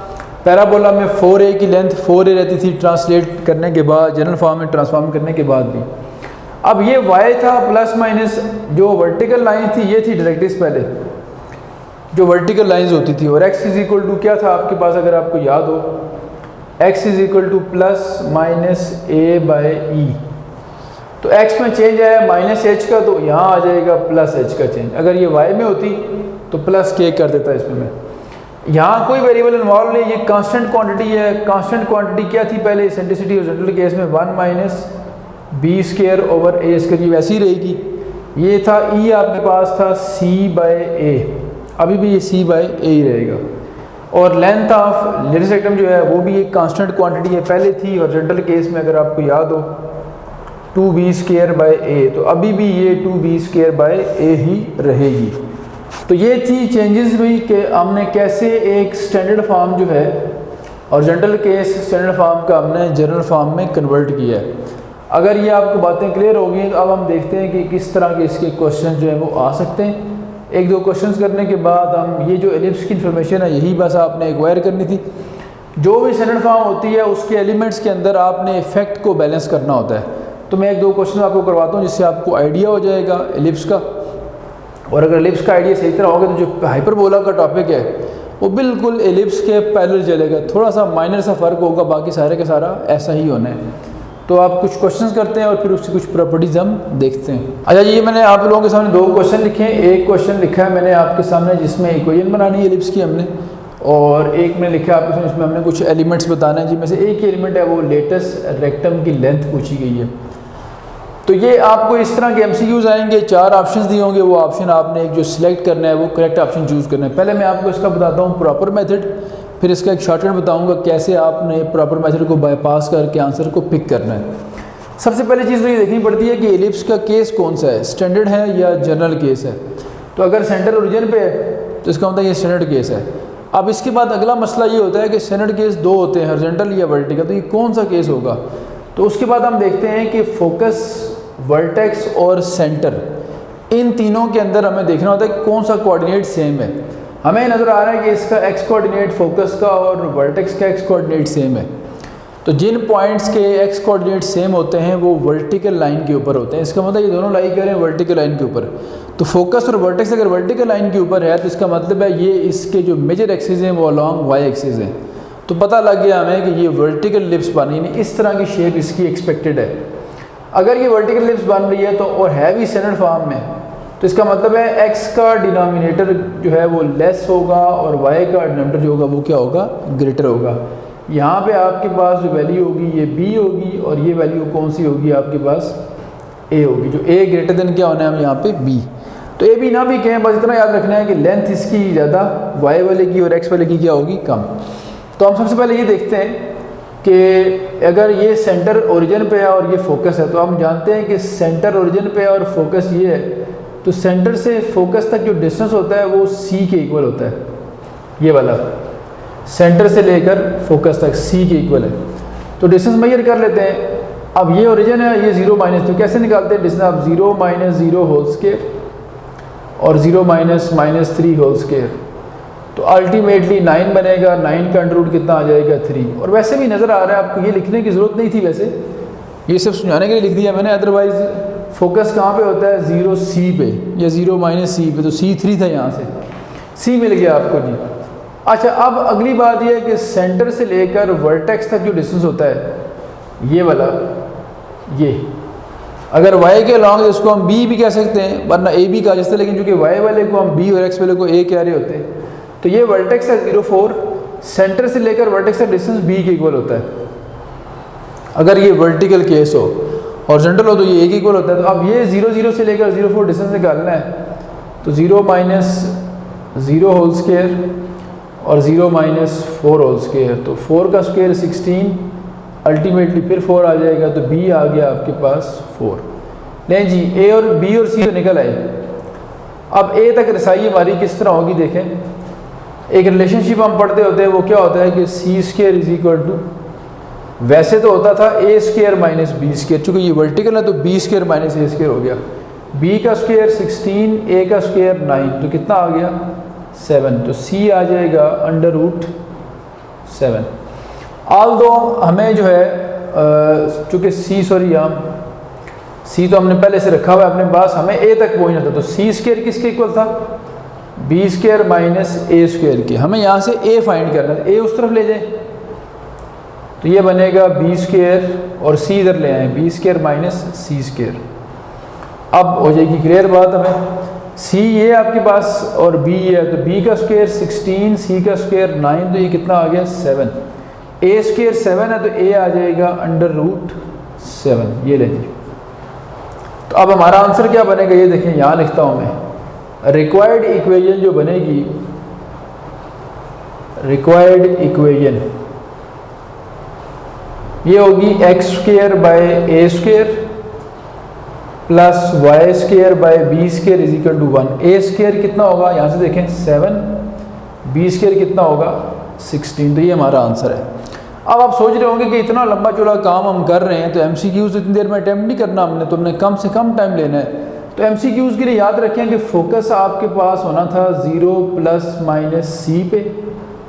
A: पैराबोला में 4a की लेंथ 4a रहती थी ट्रांसलेट करने के बाद, जनरल फॉर्म में ट्रांसफॉर्म करने के बाद भी। अब ये y था प्लस माइनस, जो वर्टिकल लाइन थी ये थी डायरेक्ट्रिक्स पहले, जो वर्टिकल लाइंस होती थी, और x इज इक्वल टू क्या था आपके पास अगर आपको याद हो, x is equal to plus minus a by E. तो x में चेंज आया माइनस h का, तो यहाँ आ जाएगा प्लस h का चेंज। अगर ये y में होती तो प्लस k कर देता इसमें मैं। यहाँ कोई वेरिएबल इन्वॉल्व नहीं, ये कांस्टेंट क्वांटिटी है। कांस्टेंट क्वांटिटी क्या थी पहले, एसेंट्रिसिटी और जनरल केस में 1 माइनस बी स्क्वायर ओवर ए स्क्वायर, वैसी रहेगी। ये था e आपके पास था c बाई a, अभी भी ये c बाई a ही रहेगा। और लेंथ ऑफ लिटिल सेक्टम जो है वो भी एक कांस्टेंट क्वांटिटी है, पहले थी, और जनरल केस में अगर आपको याद हो 2b स्क्वायर बाई a, तो अभी भी ये 2b स्क्वायर बाई a ही रहेगी। तो ये थी चेंजेस भी कि हमने कैसे एक स्टैंडर्ड फॉर्म जो है और जनरल केस स्टैंडर्ड फॉर्म का हमने जनरल फॉर्म में कन्वर्ट किया है। अगर ये आपको बातें क्लियर हो गई तो अब हम देखते हैं कि किस तरह के इसके क्वेश्चन जो है वो आ सकते हैं। एक दो क्वेश्चंस करने के बाद हम ये जो एलिप्स की इन्फॉर्मेशन है यही बस आपने एक्वायर करनी थी। जो भी स्टैंडर्ड फॉर्म होती है उसके एलिमेंट्स के अंदर आपने इफेक्ट को बैलेंस करना होता है। तो मैं एक दो क्वेश्चन आपको करवाता हूँ जिससे आपको आइडिया हो जाएगा एलिप्स का, और अगर एलिप्स का आइडिया सही तरह होगा तो जो हाइपरबोला का टॉपिक है वो बिल्कुल एलिप्स के पैरेलल चलेगा, थोड़ा सा माइनर सा फ़र्क होगा, बाकी सारे का सारा ऐसा ही होना है। तो आप कुछ क्वेश्चंस करते हैं और फिर उसकी कुछ प्रॉपर्टीज़ हम देखते हैं। अच्छा, ये मैंने आप लोगों के सामने दो क्वेश्चन लिखे हैं। एक क्वेश्चन लिखा है मैंने आपके सामने जिसमें इक्वेशन बनानी है एलिप्स की हमने, और एक मैंने लिखा है आपके सामने जिसमें हमने कुछ एलिमेंट्स बताना है, जिनमें से एक ही एलिमेंट है वो लेटस रेक्टम की लेंथ पूछी गई है। तो ये आपको इस तरह के एमसीक्यूज आएंगे, 4 ऑप्शंस दिए होंगे, वो ऑप्शन आपने एक जो सिलेक्ट करना है वो करेक्ट ऑप्शन चूज़ करना है। पहले मैं आपको इसका बताता हूँ प्रॉपर मेथड, फिर इसका एक शॉर्टकट बताऊंगा कैसे आपने प्रॉपर मेथड को बाईपास करके आंसर को पिक करना है। सबसे पहले चीज़ तो ये देखनी पड़ती है कि एलिप्स का केस कौन सा है, स्टैंडर्ड है या जनरल केस है। तो अगर सेंटर ओरिजिन पे है तो इसका मतलब ये स्टैंडर्ड केस है। अब इसके बाद अगला मसला ये होता है कि स्टैंडर्ड केस 2 होते हैं, हॉरिजॉन्टल या वर्टिकल, तो ये कौन सा केस होगा। तो उसके बाद हम देखते हैं कि फोकस, वर्टेक्स और सेंटर, इन तीनों के अंदर हमें देखना होता है कि कौन सा कोऑर्डिनेट सेम है। हमें नज़र आ रहा है कि इसका एक्स कोऑर्डिनेट फोकस का और वर्टेक्स का एक्स कोऑर्डिनेट सेम है। तो जिन पॉइंट्स के एक्स कोऑर्डिनेट सेम होते हैं वो वर्टिकल लाइन के ऊपर होते हैं। इसका मतलब ये दोनों लाई कर रहे हैं वर्टिकल लाइन के ऊपर। तो फोकस और वर्टेक्स अगर वर्टिकल लाइन के ऊपर है तो इसका मतलब है ये इसके जो मेजर एक्सिस हैं वो अलॉन्ग वाई एक्सिस हैं। तो पता लग गया हमें कि ये वर्टिकल लिप्स बनी, यानी इस तरह की शेप इसकी एक्सपेक्टेड है। अगर ये वर्टिकल लिप्स बन रही है तो और है भी स्टैंडर्ड फॉर्म में, तो इसका मतलब है x का डिनोमिनेटर जो है वो लेस होगा और y का डिनोमिनेटर जो होगा वो क्या होगा, ग्रेटर होगा। यहाँ पे आपके पास जो वैल्यू होगी ये b होगी और ये वैल्यू कौन सी होगी आपके पास, a होगी। जो a ग्रेटर देन क्या होना है यहाँ पे b। तो a b ना भी कहें, बस इतना याद रखना है कि लेंथ इसकी ज़्यादा y वाले की और x वाले की क्या होगी, कम। तो हम सबसे पहले ये देखते हैं कि अगर ये सेंटर ओरिजिन पे है और ये फोकस है, तो हम जानते हैं कि सेंटर ओरिजिन पे है और फोकस ये है, तो सेंटर से फोकस तक जो डिस्टेंस होता है वो c के इक्वल होता है। ये वाला सेंटर से लेकर फोकस तक c के इक्वल है। तो डिस्टेंस मेजर कर लेते हैं। अब ये ओरिजिन है, ये 0 माइनस, तो कैसे निकालते हैं डिस्टेंस, आप 0 माइनस 0 होल स्क्वायर और 0 माइनस माइनस 3 होल स्क्वायर, तो अल्टीमेटली 9 बनेगा। 9 का अंडर रूट कितना आ जाएगा, 3। और वैसे भी नज़र आ रहा है, आपको ये लिखने की ज़रूरत नहीं थी, वैसे ये सिर्फ समझाने के लिए लिख दिया मैंने। अदरवाइज़ फोकस कहाँ पे होता है, 0 c पे या 0 माइनस c पे, तो c3 था, यहाँ से c मिल गया आपको जी। अच्छा, अब अगली बात यह है कि सेंटर से लेकर वर्टेक्स तक जो डिस्टेंस होता है ये वाला, ये अगर y के अलॉन्ग है इसको हम b भी कह सकते हैं, वरना a b कहा जाता है, लेकिन चूँकि y वाले को हम b और x वाले को a कह रहे होते हैं, तो ये वर्टेक्स है 0,4, सेंटर से लेकर वर्टेक्स तक डिस्टेंस b के इक्वल होता है। अगर ये वर्टिकल केस हो, हॉरिजॉन्टल हो तो ये a के इक्वल होता है। तो अब ये 0,0 से लेकर 0,4 डिस्टेंस निकालना है, तो 0 माइनस 0 होल स्क्वायर और 0 माइनस 4 होल स्क्वायर, तो 4 का स्क्वायर 16, अल्टीमेटली फिर 4 आ जाएगा, तो b आ गया आपके पास 4। नहीं जी, a और b और c तो निकल आए। अब a तक रसाई हमारी किस तरह होगी, देखें। एक रिलेशनशिप हम पढ़ते होते हैं, वो क्या होता है कि c square is equal to, वैसे तो होता था a square minus b square, चूँकि ये वर्टिकल है तो b square minus a square हो गया। b का स्क्वायर 16, a का स्क्वायर 9, तो कितना आ गया 7, तो c आ जाएगा अंडर रूट 7। ऑल दो हमें जो है चूँकि c तो हमने पहले से रखा हुआ है अपने पास, हमें a तक पहुँचना था, तो c स्क्वायर किसके इक्वल था, b square minus a square के। हमें यहाँ से a फाइंड करना है, a उस तरफ ले जाए, तो ये बनेगा b स्क्वायर और c इधर ले आए, b square minus c square. अब हो जाएगी क्लियर बात हमें। c ये आपके पास और b ये है, तो b का स्क्वायर 16, c का स्क्वायर 9, तो ये कितना आ गया 7। a स्क्वायर 7 है, तो a आ जाएगा अंडर रूट 7। ये लेंगे। तो अब हमारा आंसर क्या बनेगा, ये देखें, यहाँ लिखता हूँ मैं। रिक्वायर्ड इक्वेशन जो बनेगी, रिक्वायर्ड इक्वेशन ये होगी x square by a square plus y square by b square is equal to 1। a स्क्वायर कितना होगा, यहाँ से देखें 7, b स्क्वायर कितना होगा 16। तो ये हमारा आंसर है। अब आप सोच रहे होंगे कि इतना लंबा चौड़ा काम हम कर रहे हैं, तो MCQs इतनी देर में अटैम्प्ट नहीं करना हमने, तो हमने कम से कम टाइम लेना है। तो MCQs के लिए याद रखें कि फोकस आपके पास होना था 0 प्लस माइनस c पे,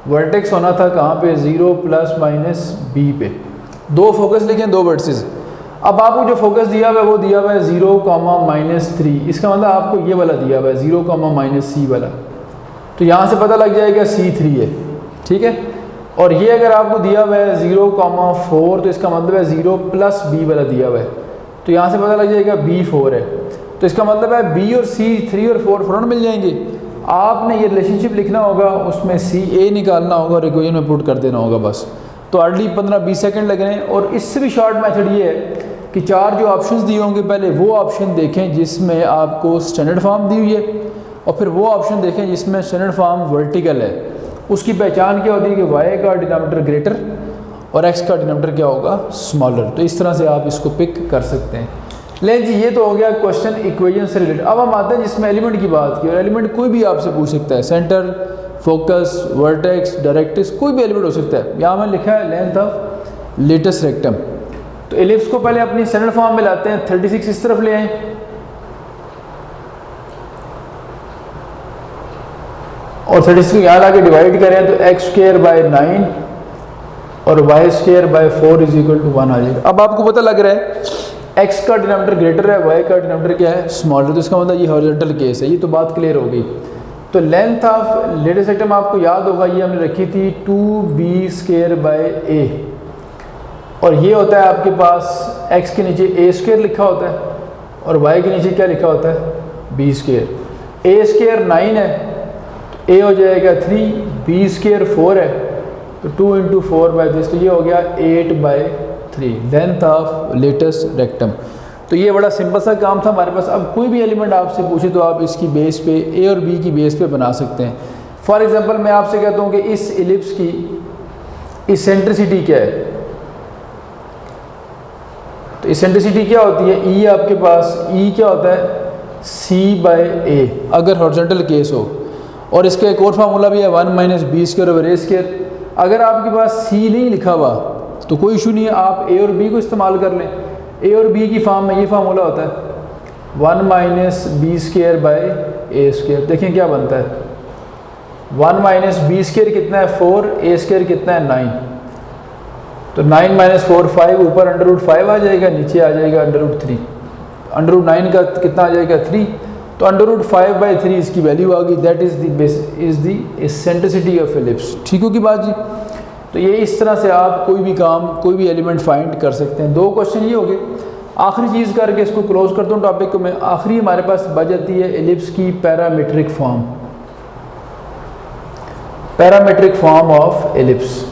A: वर्टेक्स होना था कहाँ पे, 0 प्लस माइनस b पे। दो फोकस लिखें, दो वर्टिसेस। अब आपको जो फोकस दिया हुआ है वो दिया हुआ है 0, माइनस 3, इसका मतलब आपको ये वाला दिया हुआ है 0, माइनस c वाला, तो यहाँ से पता लग जाएगा c3 है, ठीक है। और ये अगर आपको दिया हुआ है 0, 4, तो इसका मतलब है 0 प्लस b वाला दिया हुआ है, तो यहाँ से पता लग जाएगा b4 है, तो इसका मतलब है b और c 3 और 4 फ़ौरन मिल जाएंगे। आपने ये रिलेशनशिप लिखना होगा, उसमें ca निकालना होगा और इक्वेशन में पुट कर देना होगा बस। तो हार्डली 15-20 सेकंड लग रहे हैं। और इससे भी शॉर्ट मेथड ये है कि 4 जो ऑप्शंस दिए होंगे, पहले वो ऑप्शन देखें जिसमें आपको स्टैंडर्ड फॉर्म दी हुई है, और फिर वो ऑप्शन देखें जिसमें स्टैंडर्ड फॉर्म वर्टिकल है। उसकी पहचान क्या होती है कि y का डिनोमिनेटर ग्रेटर और x का डिनोमिनेटर क्या होगा, स्मॉलर। तो इस तरह से आप इसको पिक कर सकते हैं। लेकिन जी ये तो हो गया क्वेश्चन इक्वेशन से रिलेटेड। अब हम आते हैं जिसमें एलिमेंट की बात की, और एलिमेंट कोई भी आपसे पूछ सकता है, सेंटर, फोकस, वर्टेक्स, डायरेक्ट्रिक्स, कोई भी एलिमेंट हो सकता है। यहाँ मैंने लिखा है लेंथ ऑफ लेटेस्ट रेक्टम। तो एलिप्स को पहले अपनी स्टैंडर्ड फॉर्म में लाते हैं, 36 इस तरफ ले आए, और 36 को यहाँ लाके डिवाइड करें तो x स्क्वायर बाय 9 और y square by 4 is equal to 1 आ जाएगा। अब आपको पता लग रहा है x का डिनोमिनेटर ग्रेटर है, y का डिनोमिनेटर क्या है, स्मॉलर, तो इसका मतलब ये हॉरिजॉन्टल केस है। ये तो बात क्लियर हो गई। तो लेंथ ऑफ लेटेस्ट रेक्टम आपको याद होगा, ये हमने रखी थी 2b स्क्वायर बाय a, और ये होता है आपके पास x के नीचे a स्क्वायर लिखा होता है और y के नीचे क्या लिखा होता है, बी स्क्वायर। ए स्क्वायर 9 है तो ए हो जाएगा 3, बी स्क्वायर 4 है तो 2 इंटू 4/3, तो ये हो गया 8/3 लेंथ ऑफ लेटस रेक्टम। तो ये बड़ा सिंपल सा काम था हमारे पास। अब कोई भी एलिमेंट आपसे पूछे तो आप इसकी बेस पे ए और बी की बेस पे बना सकते हैं। फॉर एग्जांपल मैं आपसे कहता हूँ कि इस एलिप्स की इसेंट्रिसिटी क्या है, तो इसेंट्रिसिटी क्या होती है, ई आपके पास, ई क्या होता है c/a अगर हॉरिजॉन्टल केस हो, और इसका एक और फार्मूला भी है 1 - b square over a square. अगर आपके पास c नहीं लिखा हुआ तो कोई इशू नहीं है, आप a और b को इस्तेमाल कर लें। a और b की फॉर्म में ये फार्मूला होता है 1 - b square by a square. देखें क्या बनता है, 1 - b स्क्वायर कितना है 4, a स्क्वायर कितना है 9, तो 9 - 4 5, ऊपर √5 आ जाएगा, नीचे आ जाएगा √3। √9 का कितना आ जाएगा 3, तो √5/3 इसकी वैल्यू आ गई। That is the eccentricity of ellipse. ठीक होगी बात जी। तो ये इस तरह से आप कोई भी काम, कोई भी एलिमेंट फाइंड कर सकते हैं। 2 क्वेश्चन ये हो गए। आखिरी चीज़ करके इसको क्लोज करता हूँ टॉपिक को मैं। आखिरी हमारे पास बच जाती है एलिप्स की parametric form, parametric form of ellipse.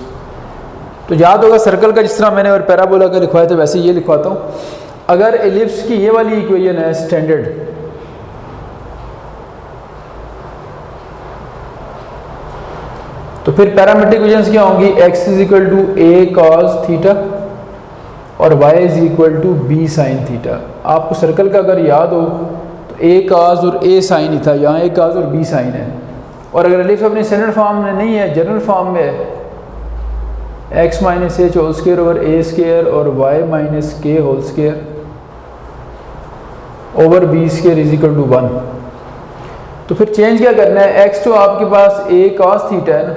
A: तो याद होगा सर्कल का जिस तरह मैंने और पैराबोला का लिखवाया था वैसे ये लिखवाता हूँ। अगर एलिप्स की ये वाली इक्वेशन है स्टैंडर्ड, तो फिर पैरामीट्रिक इक्वेशंस क्या होंगी, x = a cos थीटा और y = b sin थीटा। आपको सर्कल का अगर याद हो तो a cos और a sin था, यहाँ a cos और b sin है। और अगर एलिप्स अपनी स्टैंडर्ड फॉर्म में नहीं है, जनरल फॉर्म में है, x - h whole square over a square और y - k whole square over b square = 1। तो फिर चेंज क्या करना है, x तो आपके पास a cos थीटा है ना,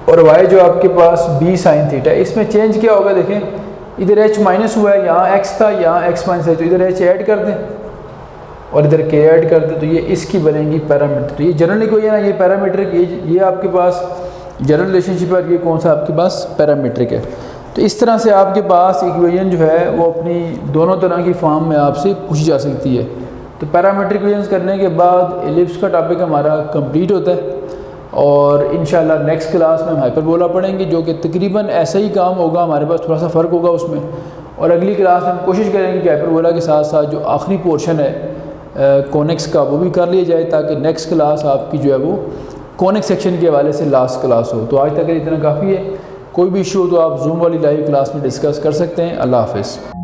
A: और y जो आपके पास b sin थीटा है। इसमें चेंज क्या होगा, देखें इधर h माइनस हुआ है, यहाँ x था, यहाँ x - h, तो इधर h ऐड कर दें और इधर k ऐड कर दें, तो ये इसकी बनेगी पैरामीटर। ये जनरल इक्वेशन है, ये पैरामीट्रिक, ये आपके पास जनरल रिलेशनशिप है, ये कौन सा आपके पास पैरामीट्रिक है। तो इस तरह से आपके पास इक्वेशन जो है वो अपनी दोनों तरह की फॉर्म में आपसे पूछी जा सकती है। तो पैरामीट्रिक इक्वेशंस करने के बाद एलिप्स का टॉपिक हमारा कंप्लीट होता है, और इंशाल्लाह नेक्स्ट क्लास में हम हाइपरबोला पढ़ेंगे, जो कि तकरीबन ऐसा ही काम होगा, हमारे पास थोड़ा सा फ़र्क होगा उसमें। और अगली क्लास में हम कोशिश करेंगे कि हाइपरबोला के साथ साथ जो आखिरी पोर्शन है कॉनिक्स का वो भी कर लिया जाए, ताकि नेक्स्ट क्लास आपकी जो है वो कॉनिक्स सेक्शन के हवाले से लास्ट क्लास हो। तो आज तक इतना काफ़ी है। कोई भी इशू हो तो आप जूम वाली लाइव क्लास में डिस्कस कर सकते हैं। अल्लाह हाफ़िज़।